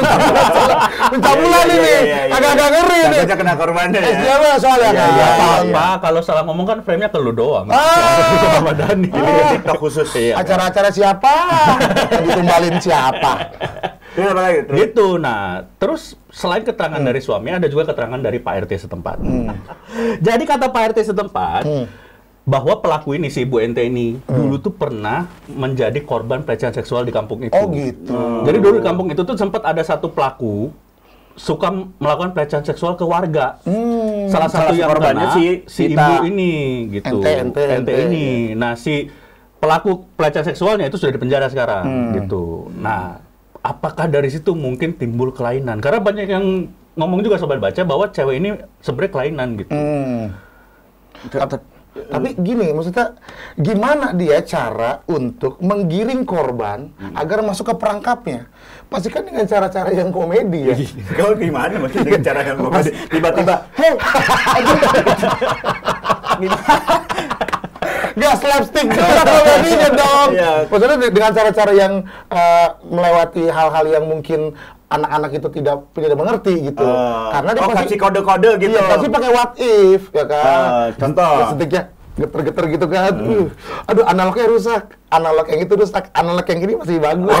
pencabulan ini agak-agak ngeri nih. Takutnya kena korbannya ya. Siapa soalnya Apa kalau salah ngomong kan frame-nya ke lu doang. Sama Dani. Ini TikTok khusus. Acara-acara siapa? Ditumbalin siapa? Gitu. Nah, terus selain keterangan dari suami, ada juga keterangan dari Pak RT setempat. Jadi kata Pak RT setempat, bahwa pelaku ini, si Ibu NT ini, dulu tuh pernah menjadi korban pelecehan seksual di kampung itu. Oh gitu. Jadi dulu di kampung itu tuh sempat ada satu pelaku suka melakukan pelecehan seksual ke warga. Salah satu yang korbannya si ibu ini, gitu. NT ini. Nah, si pelaku pelecehan seksualnya itu sudah dipenjara sekarang, gitu. Nah, apakah dari situ mungkin timbul kelainan? Karena banyak yang ngomong juga sobat baca bahwa cewek ini sebenarnya kelainan, gitu. Tapi gini, maksudnya gimana dia cara untuk menggiring korban agar masuk ke perangkapnya? Pasti kan dengan cara-cara yang komedi ya. Kau gimana maksudnya dengan cara yang komedi? Tiba-tiba, hei, nggak slapstick juga komedinya dong. Maksudnya dengan cara-cara yang melewati hal-hal yang mungkin anak-anak itu tidak mengerti gitu. Karena dia pasti kasih kode-kode gitu. Iya, pasti pakai what if, ya kan. Contoh. Slapsticknya geter-geter gitu kan. Aduh, analognya rusak. Analog yang itu rusak. Analog yang ini masih bagus.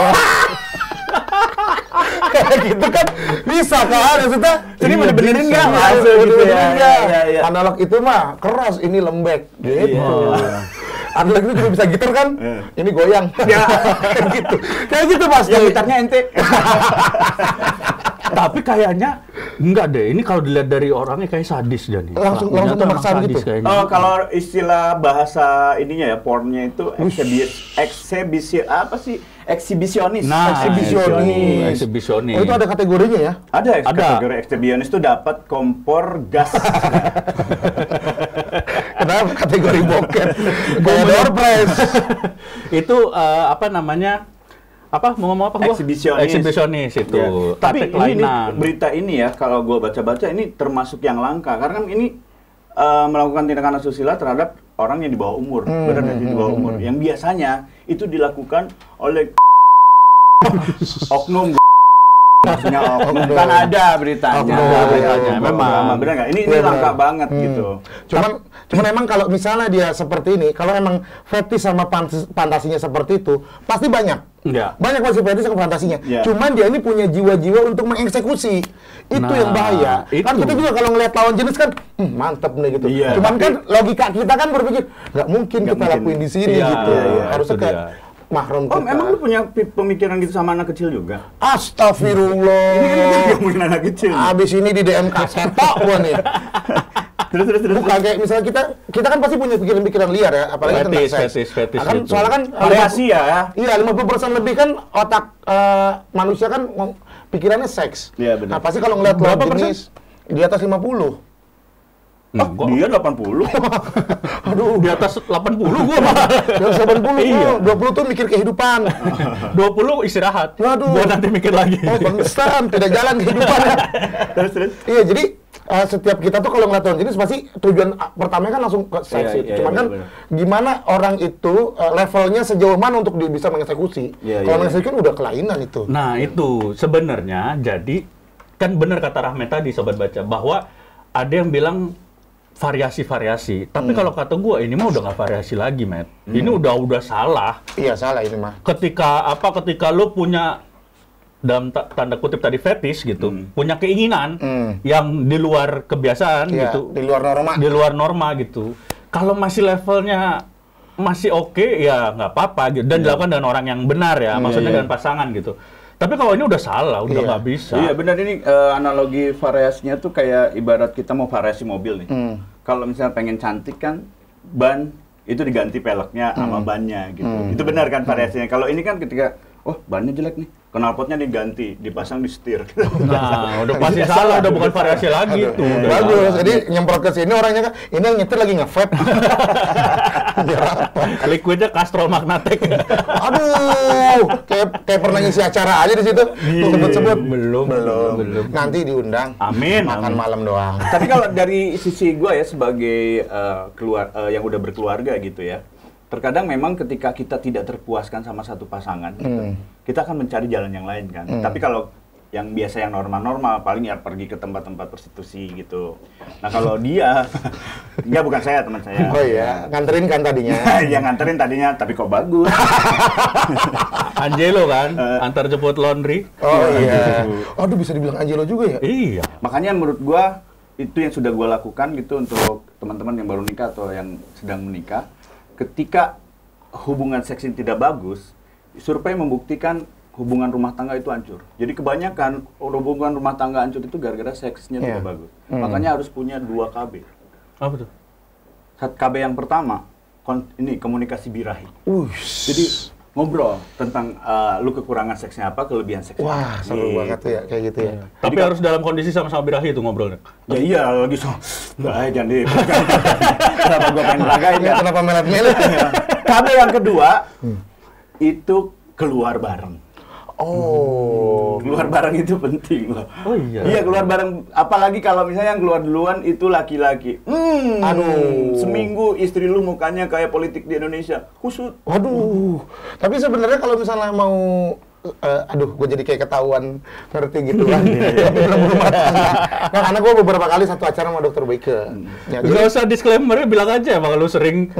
Kayak gitu kan bisa kan, maksudnya. Jadi bener-benerin nggak? Gitu ya. Analog itu mah keras, ini lembek. Gitu. Analog itu juga bisa gitar kan? Ini goyang. Ya, gitu. Kayak gitu pasti. Yang gitarnya ente. Tapi kayaknya enggak deh. Ini kalau dilihat dari orangnya kayak sadis dia nih. Langsung pemaksaan gitu. Oh, kalau istilah bahasa ininya ya, pornnya itu eksibisionis. Nah, eksibisionis. Oh, itu ada kategorinya ya? Ada. Kategori eksibisionis itu dapat kompor gas. Kenapa kategori bokep? Kayak door prize. Itu apa namanya? Mau ngomong apa gua? Eksibisionis itu. Ya. Tapi ini kelainan. berita ini ya, kalau gua baca-baca ini termasuk yang langka. Karena kan ini melakukan tindakan asusila terhadap orang yang di bawah umur, benar di bawah umur, yang biasanya itu dilakukan oleh oknum. Maksudnya oknum kan ada beritanya. Memang benar nggak? Ini langka banget gitu. Cuman emang kalau misalnya dia seperti ini, kalau emang fetish sama fantasinya seperti itu, pasti banyak. Banyak pasti fetish sama fantasinya. Cuman dia ini punya jiwa-jiwa untuk mengeksekusi. Itu yang bahaya. Kan kita juga kalau ngeliat lawan jenis kan, mantep nih gitu. Cuman kan logika kita kan berpikir, nggak mungkin kita lakuin di sini gitu. Harusnya kayak mahrum kita. Emang lu punya pemikiran gitu sama anak kecil juga? Astagfirullah. Ini kan mungkin anak kecil. Abis ini di DM kasetok gua nih. Terus. Bukan kayak misalnya kita kan pasti punya pikiran-pikiran liar ya, apalagi tentang seks. Fetis kan gitu. soalnya kan variasi ya. Iya, 50% lebih kan otak manusia kan pikirannya seks. Iya, benar. Nah, pasti kalau ngeliat lawan jenis di atas 50. Dia 80. Aduh, Di atas 80 gua mah. di atas 80. Iya. 20 tuh mikir kehidupan. 20 istirahat. Waduh. Buat nanti mikir lagi. Oh, bangsat, tidak jalan kehidupannya. Terus. Iya, jadi setiap kita tuh kalau ngeliat lawan jenis pasti tujuan pertamanya kan langsung ke seks. Cuman kan gimana orang itu levelnya sejauh mana untuk dia bisa mengeksekusi. Kalau mengeksekusi kan udah kelainan itu. Nah, itu sebenarnya jadi kan benar kata Rahmat tadi sobat baca bahwa ada yang bilang variasi-variasi. Tapi kalau kata gue ini mah udah nggak variasi lagi, Matt. Ini udah salah. Iya, salah ini mah. Ketika lu punya dalam tanda kutip tadi fetish gitu, punya keinginan yang di luar kebiasaan gitu, di luar norma. Di luar norma gitu. Kalau masih levelnya masih oke, ya nggak apa-apa gitu. Dan dilakukan dengan orang yang benar ya, maksudnya dengan pasangan gitu. Tapi kalau ini udah salah, udah nggak bisa. Iya benar, ini analogi variasinya tuh kayak ibarat kita mau variasi mobil nih. Kalau misalnya pengen cantik kan, ban itu diganti peleknya sama bannya gitu. Itu benar kan variasinya. Kalau ini kan ketika, bannya jelek nih, knalpotnya diganti, dipasang di setir. Nah, udah pasti salah, udah bukan variasi lagi tuh. Bagus, jadi nyemprot ke sini orangnya kan, ini yang nyetir lagi nge-vape. Liquidnya Castrol Magnatek. Aduh, kayak pernah ngisi acara aja di situ. Sebut-sebut. Belum. Nanti diundang. Amin. Makan malam doang. Tapi kalau dari sisi gue ya sebagai yang udah berkeluarga gitu ya, terkadang memang ketika kita tidak terpuaskan sama satu pasangan, kita akan mencari jalan yang lain kan. Tapi kalau yang biasa yang normal-normal, paling ya pergi ke tempat-tempat prostitusi gitu. Nah kalau dia, enggak bukan saya, teman saya. Oh iya, nganterin kan tadinya. Iya nganterin tadinya, tapi kok bagus. Angelo kan, antar jemput laundry. Oh iya. Aduh bisa dibilang Angelo juga ya? Iya. Makanya menurut gua, itu yang sudah gua lakukan gitu untuk teman-teman yang baru nikah atau yang sedang menikah. Ketika hubungan seks ini tidak bagus, survei membuktikan hubungan rumah tangga itu hancur. Jadi kebanyakan hubungan rumah tangga hancur itu gara-gara seksnya tidak bagus. Makanya harus punya 2 KB. Apa tuh? KB yang pertama, komunikasi birahi. Jadi ngobrol tentang lu kekurangan seksnya apa, kelebihan seksnya. Wah, seru banget tuh ya, kayak gitu ya. Tapi jadi, harus dalam kondisi sama-sama birahi itu ngobrolnya. Ya iya, lagi jangan deh. Kenapa gua pengen beragain ya? Kenapa melet-melet? KB yang kedua, itu keluar bareng. Keluar bareng itu penting loh. Oh iya. Iya, keluar bareng. Apalagi kalau misalnya yang keluar duluan itu laki-laki. Aduh. Seminggu istri lu mukanya kayak politik di Indonesia. Kusut. Waduh. Tapi sebenarnya kalau misalnya mau gue jadi kayak ketahuan ngerti gitu kan. Belum rumah tangga. Kan karena gue beberapa kali satu acara sama Dokter Boyke. Gak usah disclaimer, bilang aja emang lu sering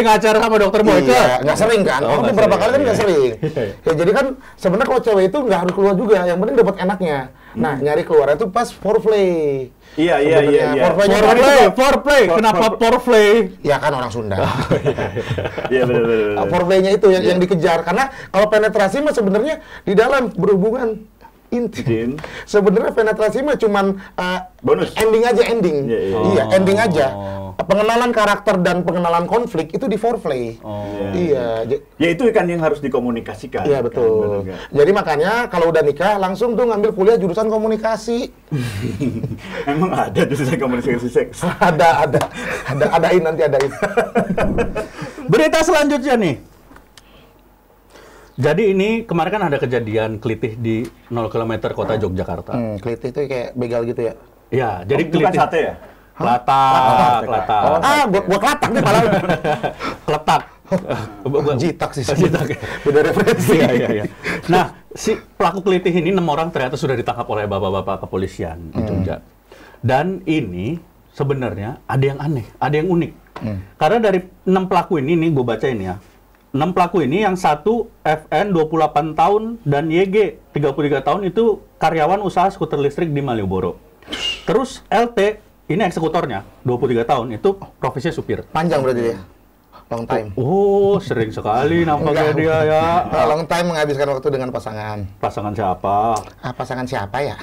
acara sama Dokter Boyke. Iya, nggak sering kan. Beberapa kali kan nggak sering. Ya jadi kan sebenarnya kalau cewek itu nggak harus keluar juga. Yang penting dapat enaknya. Nah, nyari keluar itu pas foreplay. Iya. Foreplay. Kenapa foreplay? Ya kan orang Sunda. Iya benar. Foreplaynya itu yang dikejar. Karena kalau penetrasi mah sebenarnya di dalam berhubungan intim. Sebenarnya penetrasi mah cuman bonus. Ending aja. Iya, ending aja. Pengenalan karakter dan pengenalan konflik itu di foreplay. Iya. Ya itu kan yang harus dikomunikasikan. Iya betul. Kan, jadi makanya kalau udah nikah langsung tuh ngambil kuliah jurusan komunikasi. Emang ada jurusan komunikasi seks? Adain. Berita selanjutnya nih. Jadi ini kemarin kan ada kejadian kelitih di 0 km kota Yogyakarta. Kelitih itu kayak begal gitu ya? Iya, jadi kelitih. Bukan sate ya? Kelatak. Buat kelatak nih malah. Keletak. Jitak sih. Beda referensi. Iya. Nah, si pelaku kelitih ini 6 orang ternyata sudah ditangkap oleh bapak-bapak kepolisian di Jogja. Dan ini sebenarnya ada yang aneh, ada yang unik. Karena dari 6 pelaku ini nih gue bacain ya. 6 pelaku ini yang satu FN 28 tahun dan YG 33 tahun itu karyawan usaha skuter listrik di Malioboro. Terus LT ini eksekutornya 23 tahun itu profesinya supir. Panjang berarti dia. Long time. Oh, sering sekali nampaknya dia ya. Long time menghabiskan waktu dengan pasangan. Pasangan siapa? Pasangan siapa ya?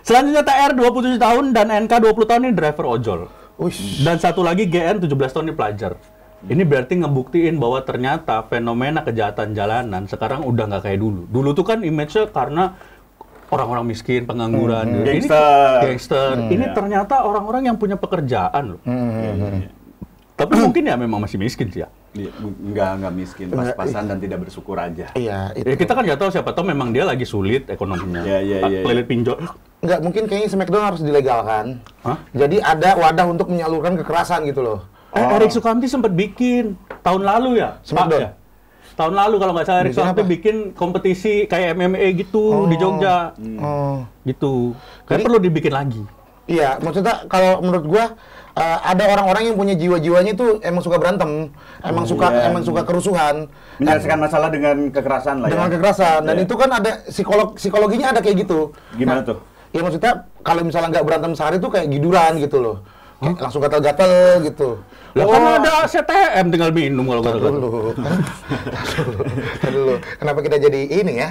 Selanjutnya TR 27 tahun dan NK 20 tahun ini driver ojol. Uish. Dan satu lagi GN 17 tahun ini pelajar. Ini berarti ngebuktiin bahwa ternyata fenomena kejahatan jalanan sekarang udah nggak kayak dulu. Dulu tuh kan image-nya karena orang-orang miskin, pengangguran. Gangster. Ini ternyata orang-orang yang punya pekerjaan loh. Tapi mungkin ya memang masih miskin sih ya. Enggak miskin, pas-pasan dan tidak bersyukur aja. Iya, itu. Ya, kita kan nggak tahu, siapa tahu memang dia lagi sulit ekonominya. Iya. Pelit pinjol. Enggak, mungkin kayaknya Smackdown harus dilegalkan. Hah? Jadi ada wadah untuk menyalurkan kekerasan gitu loh. Erik Sukamti sempat bikin tahun lalu ya? Smackdown? Tahun lalu kalau nggak salah Erik Sukamti bikin kompetisi kayak MMA gitu di Jogja. Gitu. Jadi perlu dibikin lagi. Iya, maksudnya kalau menurut gua ada orang-orang yang punya jiwa-jiwanya itu emang suka berantem, emang suka kerusuhan, menyelesaikan masalah dengan kekerasan lah ya. Dengan kekerasan, dan itu kan ada psikologinya ada kayak gitu. Gimana tuh? Ya maksudnya kalau misalnya nggak berantem sehari tuh kayak giduran gitu loh. Kayak langsung gatal-gatal gitu. Lah kan ada CTM tinggal minum kalau gatal-gatal. Dulu. Kenapa kita jadi ini ya?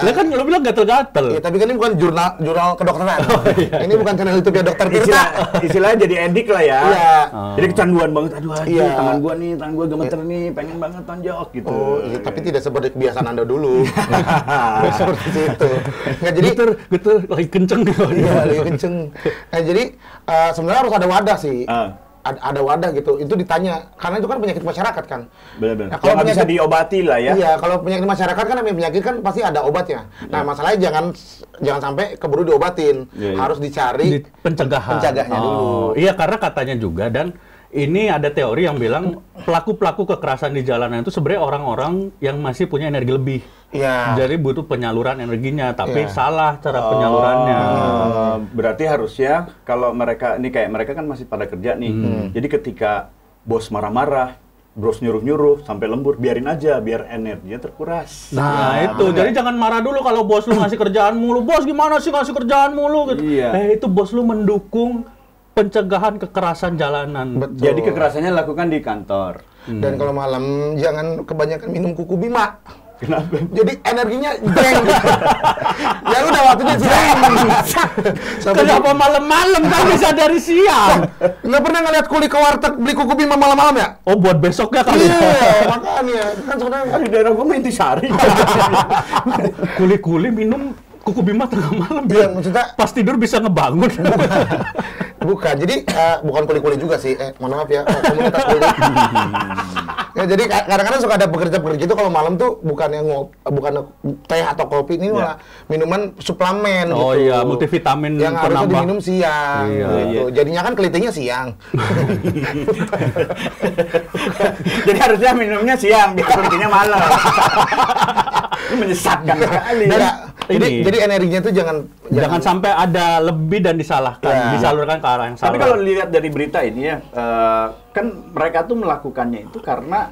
Lah kan lo bilang gatal-gatal. Ya, tapi kan ini bukan jurnal kedokteran. Ini bukan channel YouTube ya Dokter Tirta. Istilahnya jadi edik lah ya. Iya. Jadi kecanduan banget. Aduh, tangan gua gemeter nih, pengen banget tonjok gitu. Oh, iya, tapi tidak seperti kebiasaan Anda dulu. Seperti itu. Nggak, jadi geter lagi kenceng nih. Iya, lagi kenceng. Nah, jadi sebenarnya harus ada wadah sih. Ada wadah gitu, itu ditanya karena itu kan penyakit masyarakat kan. Benar-benar. Nah, kalau bisa diobati lah ya. Iya, kalau penyakit masyarakat kan namanya penyakit kan pasti ada obatnya. Nah, masalahnya jangan sampai keburu diobatin. Harus dicari pencegahnya dulu. Iya, karena katanya juga, dan ini ada teori yang bilang pelaku-pelaku kekerasan di jalanan itu sebenarnya orang-orang yang masih punya energi lebih. Iya. Jadi butuh penyaluran energinya, tapi salah cara penyalurannya. Berarti harusnya kalau mereka kan masih pada kerja nih. Jadi ketika bos marah-marah, bos nyuruh-nyuruh sampai lembur, biarin aja biar energinya terkuras. Nah, itu. Jadi jangan marah dulu kalau bos lu ngasih kerjaan mulu. Bos gimana sih ngasih kerjaan mulu gitu. Iya. Itu bos lu mendukung pencegahan kekerasan jalanan. Betul. Jadi kekerasannya lakukan di kantor. Dan kalau malam jangan kebanyakan minum kuku Bima. Kenapa? Jadi energinya jeng. Ya udah waktunya jeng. Kenapa malam-malam kan bisa dari siang? Nggak pernah ngeliat kuli ke warteg beli kuku Bima malam-malam ya? Oh, buat besoknya kali. Iya, makanya. Kan sebenarnya di daerah gua main Intisari. Kuli-kuli minum kuku Bima tengah malam. Iya, maksudnya pas tidur bisa ngebangun. Bukan, jadi bukan kuli-kuli juga sih. Mohon maaf ya, komunitas kuli. Ya, jadi kadang-kadang suka ada pekerja-pekerja itu kalau malam tuh bukan teh atau kopi, ini malah minuman suplemen gitu. Oh iya, multivitamin yang harusnya diminum siang. Iya, gitu. Jadinya kan kelitihnya siang. Jadi harusnya minumnya siang, biar kelitihnya malam. Ini menyesatkan sekali. Jadi energinya tuh jangan sampai ada lebih dan disalahkan, disalurkan ke arah yang salah. Tapi kalau dilihat dari berita ini ya, kan mereka tuh melakukannya itu karena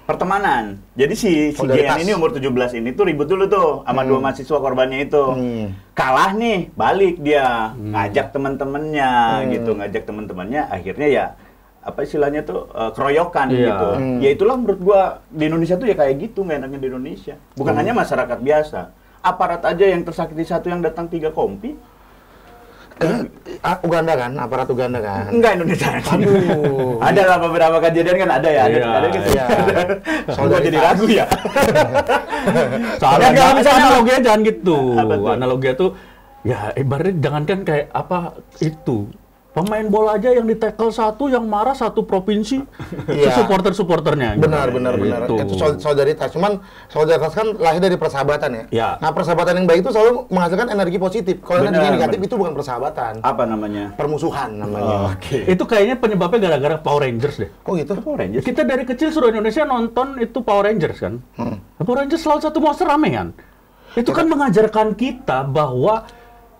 pertemanan. Jadi si GN ini umur 17 ini tuh ribut dulu tuh sama 2 mahasiswa korbannya itu. Kalah nih, balik dia ngajak teman-temannya gitu, ngajak teman-temannya, akhirnya ya apa istilahnya tuh keroyokan gitu. Ya itulah menurut gua di Indonesia tuh ya kayak gitu enaknya di Indonesia. Bukan hanya masyarakat biasa. Aparat aja yang tersakiti satu yang datang 3 kompi. Uganda kan, aparat Uganda kan. Enggak Indonesia. Aduh. Ada lah beberapa kejadian kan ada ya. Ada gitu. Iya. Soalnya jadi ragu ya. Soalnya kalau misalnya analoginya jangan gitu. Analoginya tuh ya ibaratnya jangankan kayak apa itu. Pemain bola aja yang di-tackle satu, yang marah satu provinsi, supporter-supporternya. Benar. Itu solidaritas. Cuman solidaritas kan lahir dari persahabatan ya. Nah, persahabatan yang baik itu selalu menghasilkan energi positif. Kalau energi negatif itu bukan persahabatan. Apa namanya? Permusuhan namanya. Itu kayaknya penyebabnya gara-gara Power Rangers deh. Oh gitu? Power Rangers? Kita dari kecil suruh Indonesia nonton itu Power Rangers kan. Power Rangers selalu satu monster rame kan. Itu kan mengajarkan kita bahwa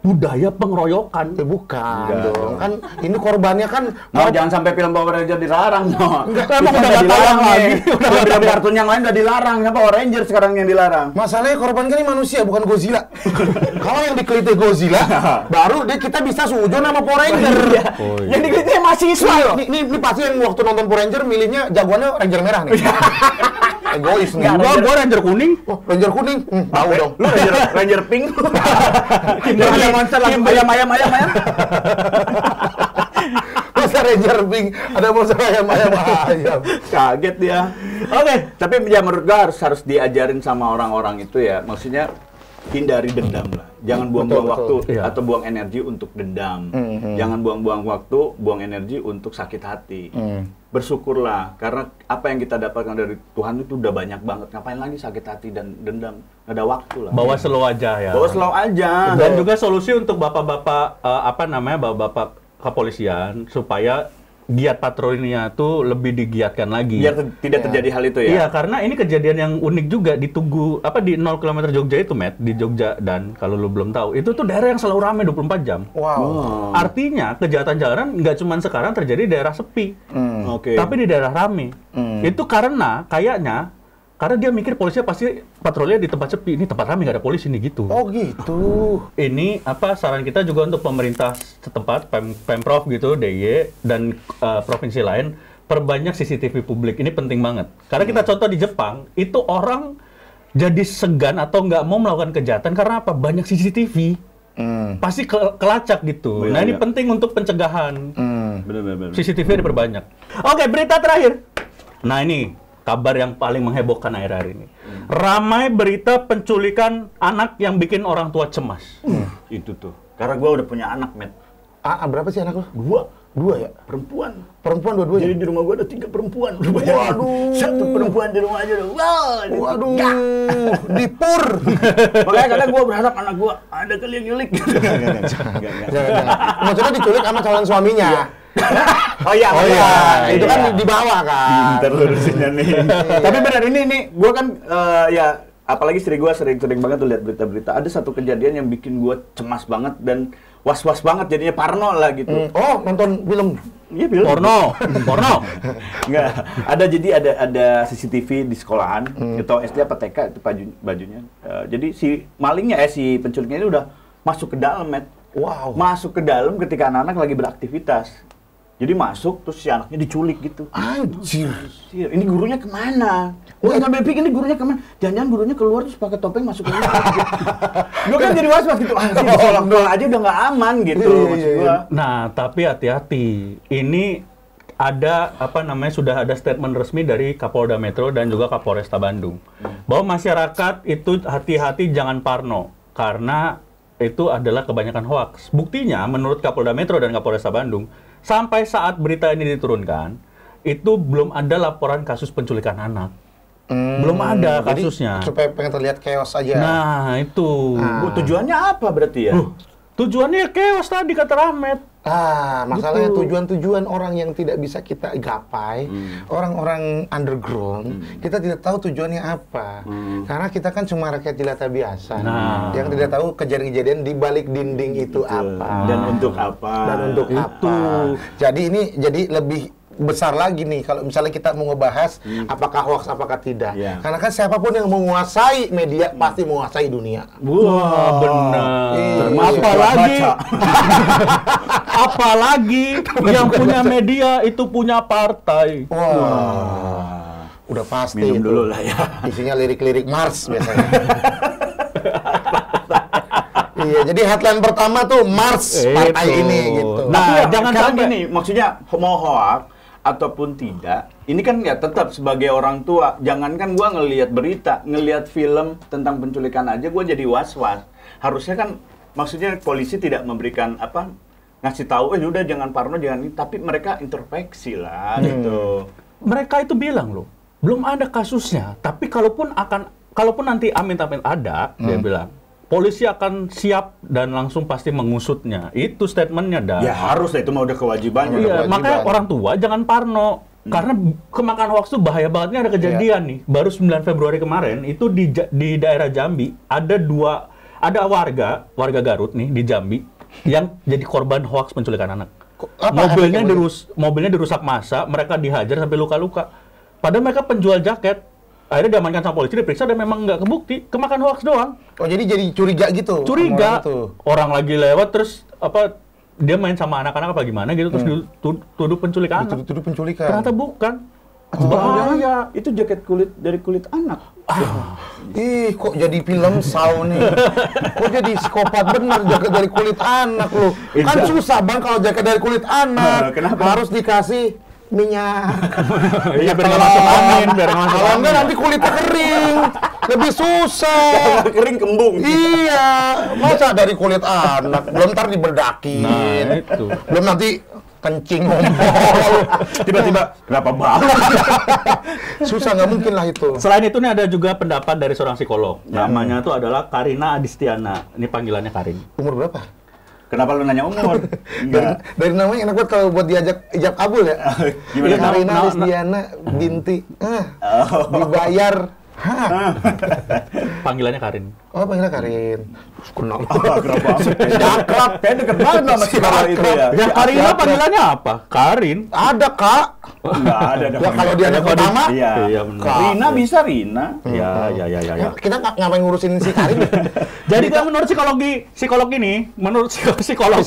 budaya pengeroyokan. Bukan dong. Kan ini korbannya kan jangan sampai film Power Ranger dilarang, Enggak, emang udah dilarang lagi. Udah film kartun yang lain udah dilarang, kenapa Power Ranger sekarang yang dilarang? Masalahnya korban kan ini manusia, bukan Godzilla. Kalau yang dikeliti Godzilla, baru kita bisa sujon sama Power Ranger. Yang dikeliti mahasiswa loh. Ini pasti yang waktu nonton Power Ranger milihnya jagoannya Ranger merah nih. Egois nih. Gua Ranger kuning. Oh, Ranger kuning. Tahu dong. Lu Ranger pink. Ada monster langsung ayam. Masa Ranger pink ada monster ayam. Kaget dia. Oke, tapi ya menurut gua harus diajarin sama orang-orang itu ya. Maksudnya hindari dendam lah. Jangan buang-buang waktu atau buang energi untuk dendam. Jangan buang-buang waktu, buang energi untuk sakit hati. Bersyukurlah, karena apa yang kita dapatkan dari Tuhan itu udah banyak banget. Ngapain lagi sakit hati dan dendam? Nggak ada waktu lah. Bawa slow aja ya. Bawa slow aja. Dan juga solusi untuk bapak-bapak bapak-bapak kepolisian supaya giat patrolinya tuh lebih digiatkan lagi. Biar tidak terjadi hal itu ya. Iya, karena ini kejadian yang unik juga di Tugu di 0 km Jogja itu, Matt, di Jogja, dan kalau lu belum tahu, itu tuh daerah yang selalu ramai 24 jam. Wow. Artinya kejahatan jalanan nggak cuma sekarang terjadi di daerah sepi. Tapi di daerah ramai. Itu karena karena dia mikir polisi pasti patroli di tempat sepi. Ini tempat ramai nggak ada polisi nih gitu. Oh gitu. Ini saran kita juga untuk pemerintah setempat, Pemprov gitu, DIY dan provinsi lain, perbanyak CCTV publik. Ini penting banget. Karena kita contoh di Jepang, itu orang jadi segan atau nggak mau melakukan kejahatan karena apa? Banyak CCTV. Pasti kelacak gitu. Nah ini penting untuk pencegahan. Benar. CCTV diperbanyak. Oke, berita terakhir. Nah ini kabar yang paling menghebohkan akhir-akhir ini. Ramai berita penculikan anak yang bikin orang tua cemas. Itu tuh. Karena gue udah punya anak, Matt. Berapa sih anak lu? Dua ya? Perempuan dua-duanya? Jadi di rumah gue ada 3 perempuan. Waduh. 1 perempuan di rumah aja. Waduh. Dipur. Makanya kadang gue berharap anak gue ada kali yang nyulik. Enggak. Maksudnya diculik sama calon suaminya. Oh iya. Itu kan di bawah kan. Pintar lurusinnya nih. Tapi benar ini gue kan apalagi istri gue sering banget tuh lihat berita-berita. Ada satu kejadian yang bikin gue cemas banget dan was-was banget, jadinya parno lah gitu. Oh, nonton film. Iya, film. Porno. Enggak. Ada CCTV di sekolahan, atau SD apa TK itu bajunya. Jadi si malingnya si penculiknya itu udah masuk ke dalam, Matt. Wow. Masuk ke dalam ketika anak-anak lagi beraktivitas. Jadi masuk, terus si anaknya diculik gitu. Anjir. Ini gurunya kemana? Gue sampai pikir ini gurunya kemana? Jangan-jangan gurunya keluar terus pakai topeng masuk ke rumah. Gue kan jadi was-was gitu. Disolok doang aja udah nggak aman gitu. Nah, tapi hati-hati. Ini ada sudah ada statement resmi dari Kapolda Metro dan juga Kapolresta Bandung bahwa masyarakat itu hati-hati, jangan parno karena itu adalah kebanyakan hoaks. Buktinya menurut Kapolda Metro dan Kapolresta Bandung, sampai saat berita ini diturunkan, itu belum ada laporan kasus penculikan anak. Belum ada kasusnya. Jadi, supaya pengen terlihat chaos aja. Nah, itu. Tujuannya apa berarti ya? Tujuannya chaos tadi kata Rahmat. Masalahnya tujuan-tujuan orang yang tidak bisa kita gapai, orang-orang underground, kita tidak tahu tujuannya apa. Karena kita kan cuma rakyat jelata biasa, yang tidak tahu kejadian-kejadian di balik dinding itu apa. Dan untuk apa. Jadi ini lebih besar lagi nih kalau misalnya kita mau ngebahas apakah hoax apakah tidak. Karena kan siapapun yang menguasai media pasti menguasai dunia. Wah, benar. Apalagi yang punya media itu punya partai. Wah. Udah pasti. Minum dulu lah ya. Isinya lirik-lirik Mars biasanya. Iya, jadi headline pertama tuh Mars partai ini gitu. Nah, jangan sampai nih, maksudnya mau hoax ataupun tidak, ini kan ya tetap sebagai orang tua, jangankan gua ngelihat berita, ngelihat film tentang penculikan aja gua jadi was-was. Harusnya kan, maksudnya polisi tidak memberikan ngasih tahu, udah jangan parno, jangan ini, tapi mereka introspeksi lah gitu. Mereka itu bilang loh, belum ada kasusnya, tapi kalaupun nanti amin-amin ada, dia bilang, polisi akan siap dan langsung pasti mengusutnya. Itu statementnya dah. Ya harus lah, itu mah udah kewajibannya. Iya, makanya orang tua jangan parno. Karena kemakan hoax tuh bahaya banget. Ini ada kejadian nih, baru 9 Februari kemarin, itu di daerah Jambi, ada warga Garut nih di Jambi, yang jadi korban hoax penculikan anak. Mobilnya dirusak massa, mereka dihajar sampai luka-luka. Padahal mereka penjual jaket. Akhirnya diamankan sama polisi, diperiksa dan memang nggak kebukti, kemakan hoax doang. Oh, jadi curiga gitu? Curiga. Orang lagi lewat, terus dia main sama anak-anak apa gimana gitu, terus dituduh penculikan anak. Dituduh penculikan? Ternyata bukan. Bahaya. Itu jaket dari kulit anak. Ih, kok jadi film Saw nih? Kok jadi psikopat bener, jaket dari kulit anak lu? Kan susah bang kalau jaket dari kulit anak. Kenapa? Harus dikasih minyak. Iya, biar nggak masuk angin, biar nggak masuk Kalau angin. enggak nanti kulitnya kering. Lebih susah. Kering kembung. Iya, masa dari kulit anak? Belum ntar diberdakin. Nah, itu. Belum nanti kencing ngompol. Tiba-tiba, kenapa banget? Susah, nggak mungkin lah itu. Selain itu nih ada juga pendapat dari seorang psikolog. Namanya itu adalah Karina Adistiana. Ini panggilannya Karin. Umur berapa? Kenapa lu nanya umur? Dari namanya enak banget kalau buat diajak ijab kabul ya. Gimana? Karina Adistiana binti. Dibayar. Panggilannya Karin. Oh, panggilnya Karin. Kenal. Akrab banget. Akrab. Kayak deket banget sama si Karina itu ya. Ya Karina panggilannya apa? Karin. Ada, Kak. Enggak ada. Ya kalau dia anak pertama, Iya, benar. Kak. Rina bisa Rina. Ya. kita ngapain ngurusin si Karin? Jadi kan menurut psikolog ini, menurut psikolog,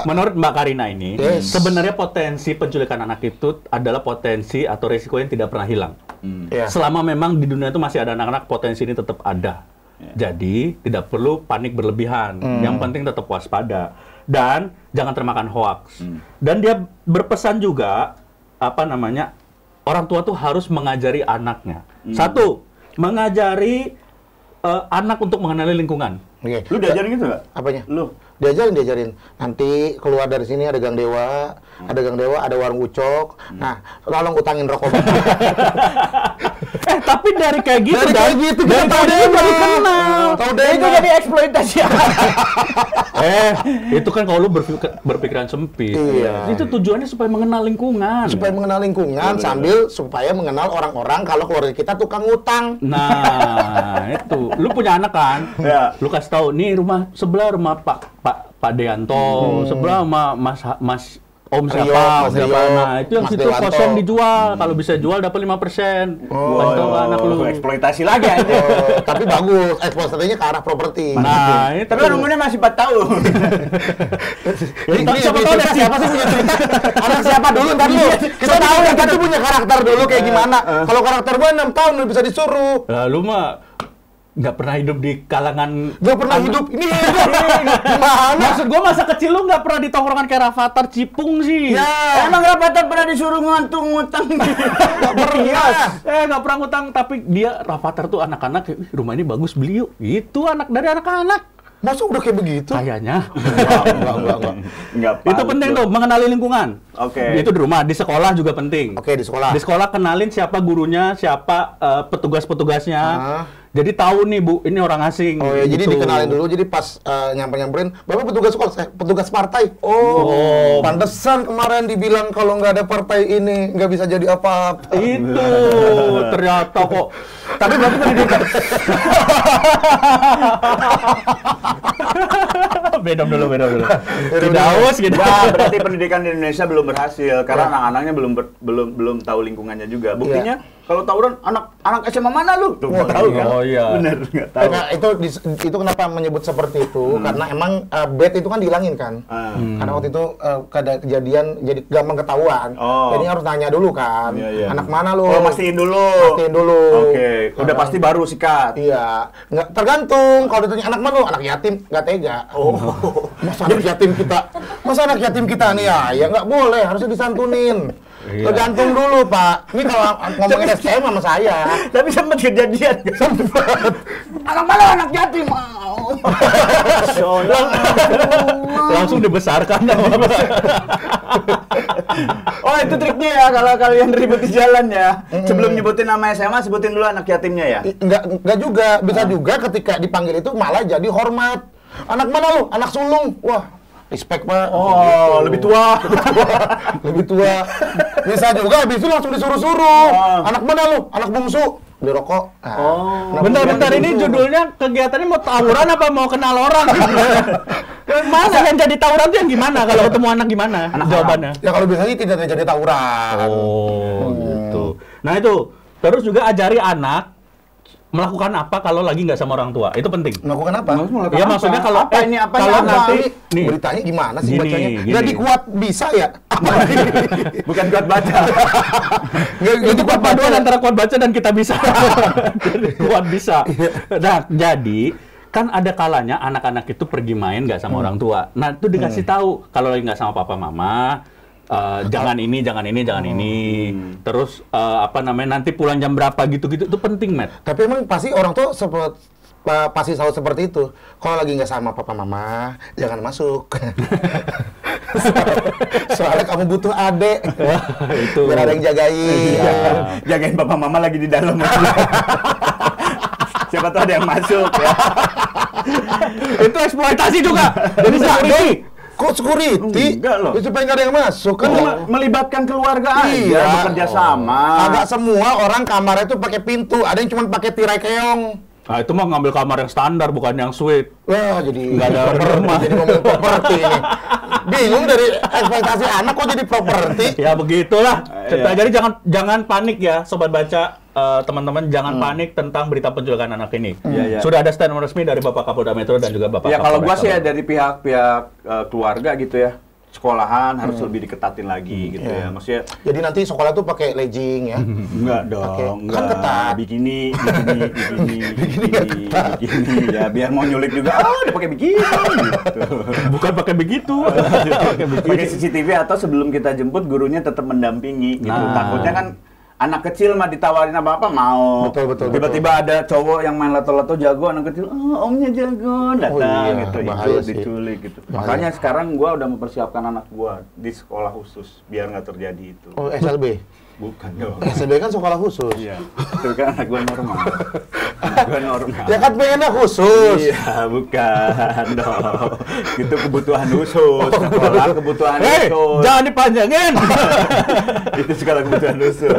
menurut Mbak Karina ini, Yes. sebenarnya potensi penculikan anak itu adalah potensi atau risiko yang tidak pernah hilang. Iya. Selama memang di dunia itu masih ada anak-anak, potensi ini tetap ada. Jadi tidak perlu panik berlebihan. Yang penting tetap waspada dan jangan termakan hoax. Dan dia berpesan juga orang tua tuh harus mengajari anaknya. Satu, mengajari anak untuk mengenali lingkungan. Oke. Lu diajarin gitu nggak? Apanya? Lu? Diajarin. Nanti keluar dari sini ada Gang Dewa, ada warung Ucok. Nah, tolong utangin rokok. Tapi dari kayak gitu, Dari kita tahu dia baru kenal. Tahu deh. Itu jadi eksploitasi. Itu kan kalau lu berpikiran sempit. Iya. Itu tujuannya supaya mengenal lingkungan. Supaya mengenal lingkungan sambil supaya mengenal orang-orang kalau keluarga kita tukang utang. Nah, itu. Lu punya anak kan? Ya. Lu kasih tahu, nih rumah sebelah rumah Pak Deanto, sebelah sama Mas Om Rio, siapa? Mas Siapa? Rio, Nah, itu yang Mas situ Dewanto. kosong dijual. Kalau bisa jual dapat 5%. Kasih tahu ke anak lu. Eksploitasi lagi aja. Tapi bagus, eksplosifnya ke arah properti. Nah, itu. Tapi kan umurnya masih 4 tahun. Ini siapa tahu ada siapa sih punya cerita? Anak siapa dulu ntar lu. Kita tahu yang kita punya karakter dulu kayak gimana. Kalau karakter gua 6 tahun lu bisa disuruh. Lu mah nggak pernah hidup di kalangan. Gak pernah hidup. Ini gimana? Maksud gua masa kecil lu nggak pernah di tongkrongan kayak Rafathar Cipung sih. Ya. Emang Rafathar pernah disuruh ngantung ngutang? Gak pernah. Nggak pernah ngutang, tapi dia Rafathar tuh anak-anak, rumah ini bagus beli yuk. Itu anak dari anak-anak. Masa udah kayak begitu? Kayaknya. Enggak. Itu penting tuh, mengenali lingkungan. Oke. Itu di rumah, di sekolah juga penting. Oke, di sekolah. Di sekolah kenalin siapa gurunya, siapa petugas-petugasnya. Jadi tahu nih Bu, ini orang asing. Oh ya, jadi gitu. dikenalin dulu. Jadi pas nyamperin, Bapak petugas sekolah, saya petugas partai. Oh, pantesan kemarin dibilang kalau nggak ada partai ini nggak bisa jadi apa-apa. Itu ternyata kok. Tapi berarti pendidikan. Bedom dulu. Tidak haus gitu. Ya, berarti pendidikan di Indonesia belum berhasil karena anak-anaknya belum tahu lingkungannya juga. Buktinya kalau tawuran anak SMA mana lu? Tuh nggak tahu kan? Oh iya. Bener nggak tahu. Nah, itu kenapa menyebut seperti itu? Karena emang bed itu kan dihilangin kan. Karena waktu itu ada kejadian jadi gampang ketahuan. Jadi harus nanya dulu kan. Iya. Anak mana lu? Oh, mastiin dulu. Oke, udah pasti baru sikat. Iya, nggak tergantung. Kalau ditanya anak mana lu? Anak yatim, nggak tega. Masa anak yatim kita nih ya nggak boleh, harusnya disantunin. Iya. Tergantung dulu Pak. Ini kalau ngomongin STM sama saya. Tapi sempat kejadian. Sempet. Anak mana anak yatim? Langsung dibesarkan. Oh, itu triknya ya kalau kalian ribut di jalan ya. Sebelum nyebutin nama SMA, sebutin dulu anak yatimnya ya. Enggak juga, bisa juga ketika dipanggil itu malah jadi hormat. Anak mana lu? Anak sulung. Wah, respect Pak. Oh, lebih tua. Lebih tua. Bisa juga habis itu langsung disuruh-suruh. Anak mana lu? Anak bungsu. Beli rokok. Bentar, ini judulnya kegiatannya mau tawuran apa mau kenal orang? Masa yang jadi tawuran tuh yang gimana? Kalau ketemu anak gimana? Jawabannya? Ya kalau biasanya tidak terjadi tawuran. Gitu. Nah itu, terus juga ajari anak melakukan apa kalau lagi nggak sama orang tua. Itu penting. Melakukan apa? Ya maksudnya kalau kalau nanti nih beritanya gimana sih bacanya? Gini. Jadi kuat bisa ya? Bukan kuat baca. Itu kuat paduan antara kuat baca dan kita bisa. Kuat bisa. Nah, jadi kan ada kalanya anak-anak itu pergi main nggak sama orang tua. Nah, itu dikasih tahu kalau lagi nggak sama papa mama, jangan ini. Terus nanti pulang jam berapa gitu-gitu itu penting, Matt. Tapi emang pasti orang tuh pasti selalu seperti itu. Kalau lagi nggak sama papa mama, jangan masuk. Soalnya kamu butuh adek. Itu. Biar ada yang jagain. Iya. Jagain papa mama lagi di dalam. Siapa tahu ada yang masuk ya. Itu eksploitasi juga. Jadi security. Kok security? Enggak loh. Supaya nggak ada yang masuk kan? Melibatkan keluarga aja, bekerja sama. Agak semua orang kamarnya tuh pakai pintu, ada yang cuma pakai tirai keong. Nah, itu mah ngambil kamar yang standar bukan yang suite. Wah, jadi nggak ada rumah. Jadi ngomong properti ini. Bingung dari ekspektasi anak kok jadi properti. Ya begitulah. Jadi jangan panik ya, sobat baca. Teman-teman jangan panik tentang berita penculikan anak ini. Sudah ada statement resmi dari Bapak Kapolda Metro dan juga Bapak. Ya kalau gua sih ya dari pihak keluarga gitu ya, sekolahan harus lebih diketatin lagi gitu ya. Maksudnya. Jadi nanti sekolah tuh pakai legging ya? Enggak dong. Kan ketat. Bikini ya biar mau nyulik juga. Dia pakai bikini. Gitu. Bukan pakai begitu. Pakai CCTV atau sebelum kita jemput gurunya tetap mendampingi gitu. Takutnya kan anak kecil mah ditawarin apa-apa mau. Betul. Tiba-tiba ada cowok yang main lato-lato jago, anak kecil, omnya jago, datang gitu, ikut diculik gitu. Makanya sekarang gua udah mempersiapkan anak gua di sekolah khusus biar nggak terjadi itu. Oh, SLB? Bukan dong. SLB kan sekolah khusus. Iya. Itu kan anak gua normal. Gua normal. Ya kan pengennya khusus. Iya, bukan dong. Itu kebutuhan khusus. Sekolah kebutuhan khusus. Jangan dipanjangin. Itu sekolah kebutuhan khusus.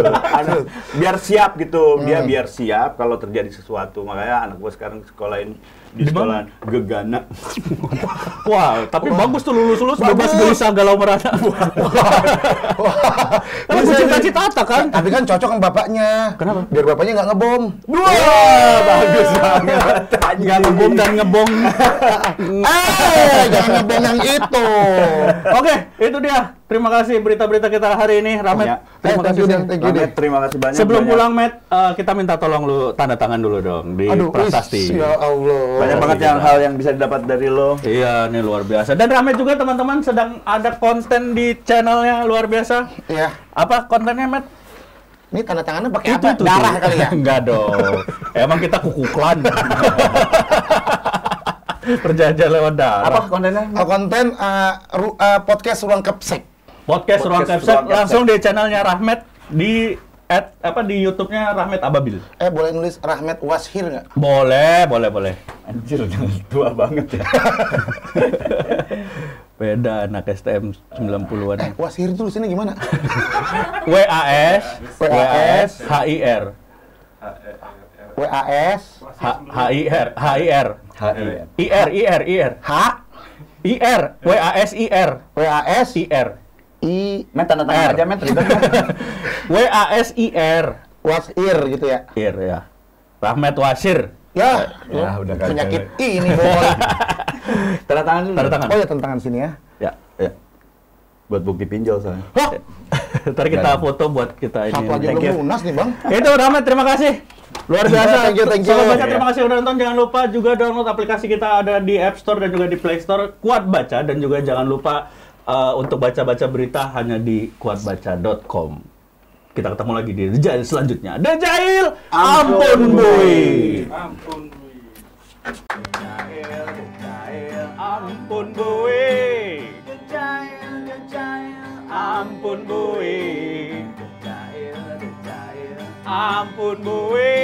Biar siap gitu. Biar siap kalau terjadi sesuatu. Makanya anak gua sekarang sekolahin di sekolah Gegana. Wah, tapi bagus tuh lulus bebas gelisah galau merana. Kan cita-cita kan? Tapi kan cocok sama bapaknya. Kenapa? Biar bapaknya nggak ngebom. Wah, bagus banget. Nggak ngebom dan ngebong. Jangan ngebom yang itu. Oke, itu dia. Terima kasih berita-berita kita hari ini, Rahmat. Terima kasih Rahmat, terima kasih banyak. Sebelum pulang, Matt, kita minta tolong lu tanda tangan dulu dong di prasasti. Ya Allah. Banyak banget hal yang bisa didapat dari lo. Iya, ini luar biasa. Dan Rahmat juga teman-teman sedang ada konten di channelnya luar biasa. Iya. Apa kontennya, Matt? Ini tanda tangannya pakai apa? Darah kali ya? Enggak dong. Emang kita kukuklan. Perjanjian lewat darah. Apa kontennya? Konten podcast Ruang Kepsek. Podcast Ruang Kepsek langsung di channelnya Rahmat di di YouTube-nya Rahmat Ababil. Boleh nulis Rahmat Washir nggak? Boleh. Anjir, tua banget ya. Beda anak STM 90-an. Washir itu tulisannya gimana? WAS HIR. WAS HIR. Men, tanda tangan aja, men. WASIR. Washir gitu ya? Ir ya. Rahmat Washir. Ya udah penyakit ini boleh. Tanda tangan dulu. Tanda tangan. Oh ya, tanda tangan sini ya. Ya. Buat bukti pinjol soalnya. Ntar kita foto buat kita ini. Satu aja belum lunas nih, Bang. Itu Rahmat, terima kasih. Luar biasa. Thank you. Sobat Baca, terima kasih udah nonton. Jangan lupa juga download aplikasi kita, ada di App Store dan juga di Play Store. Kuat Baca, dan juga jangan lupa untuk baca-baca berita hanya di kuatbaca.com. Kita ketemu lagi di The Jail selanjutnya. The Jail, ampun boy. Ampun boy. Ampun Boe. Ampun Boe. Ampun Boe.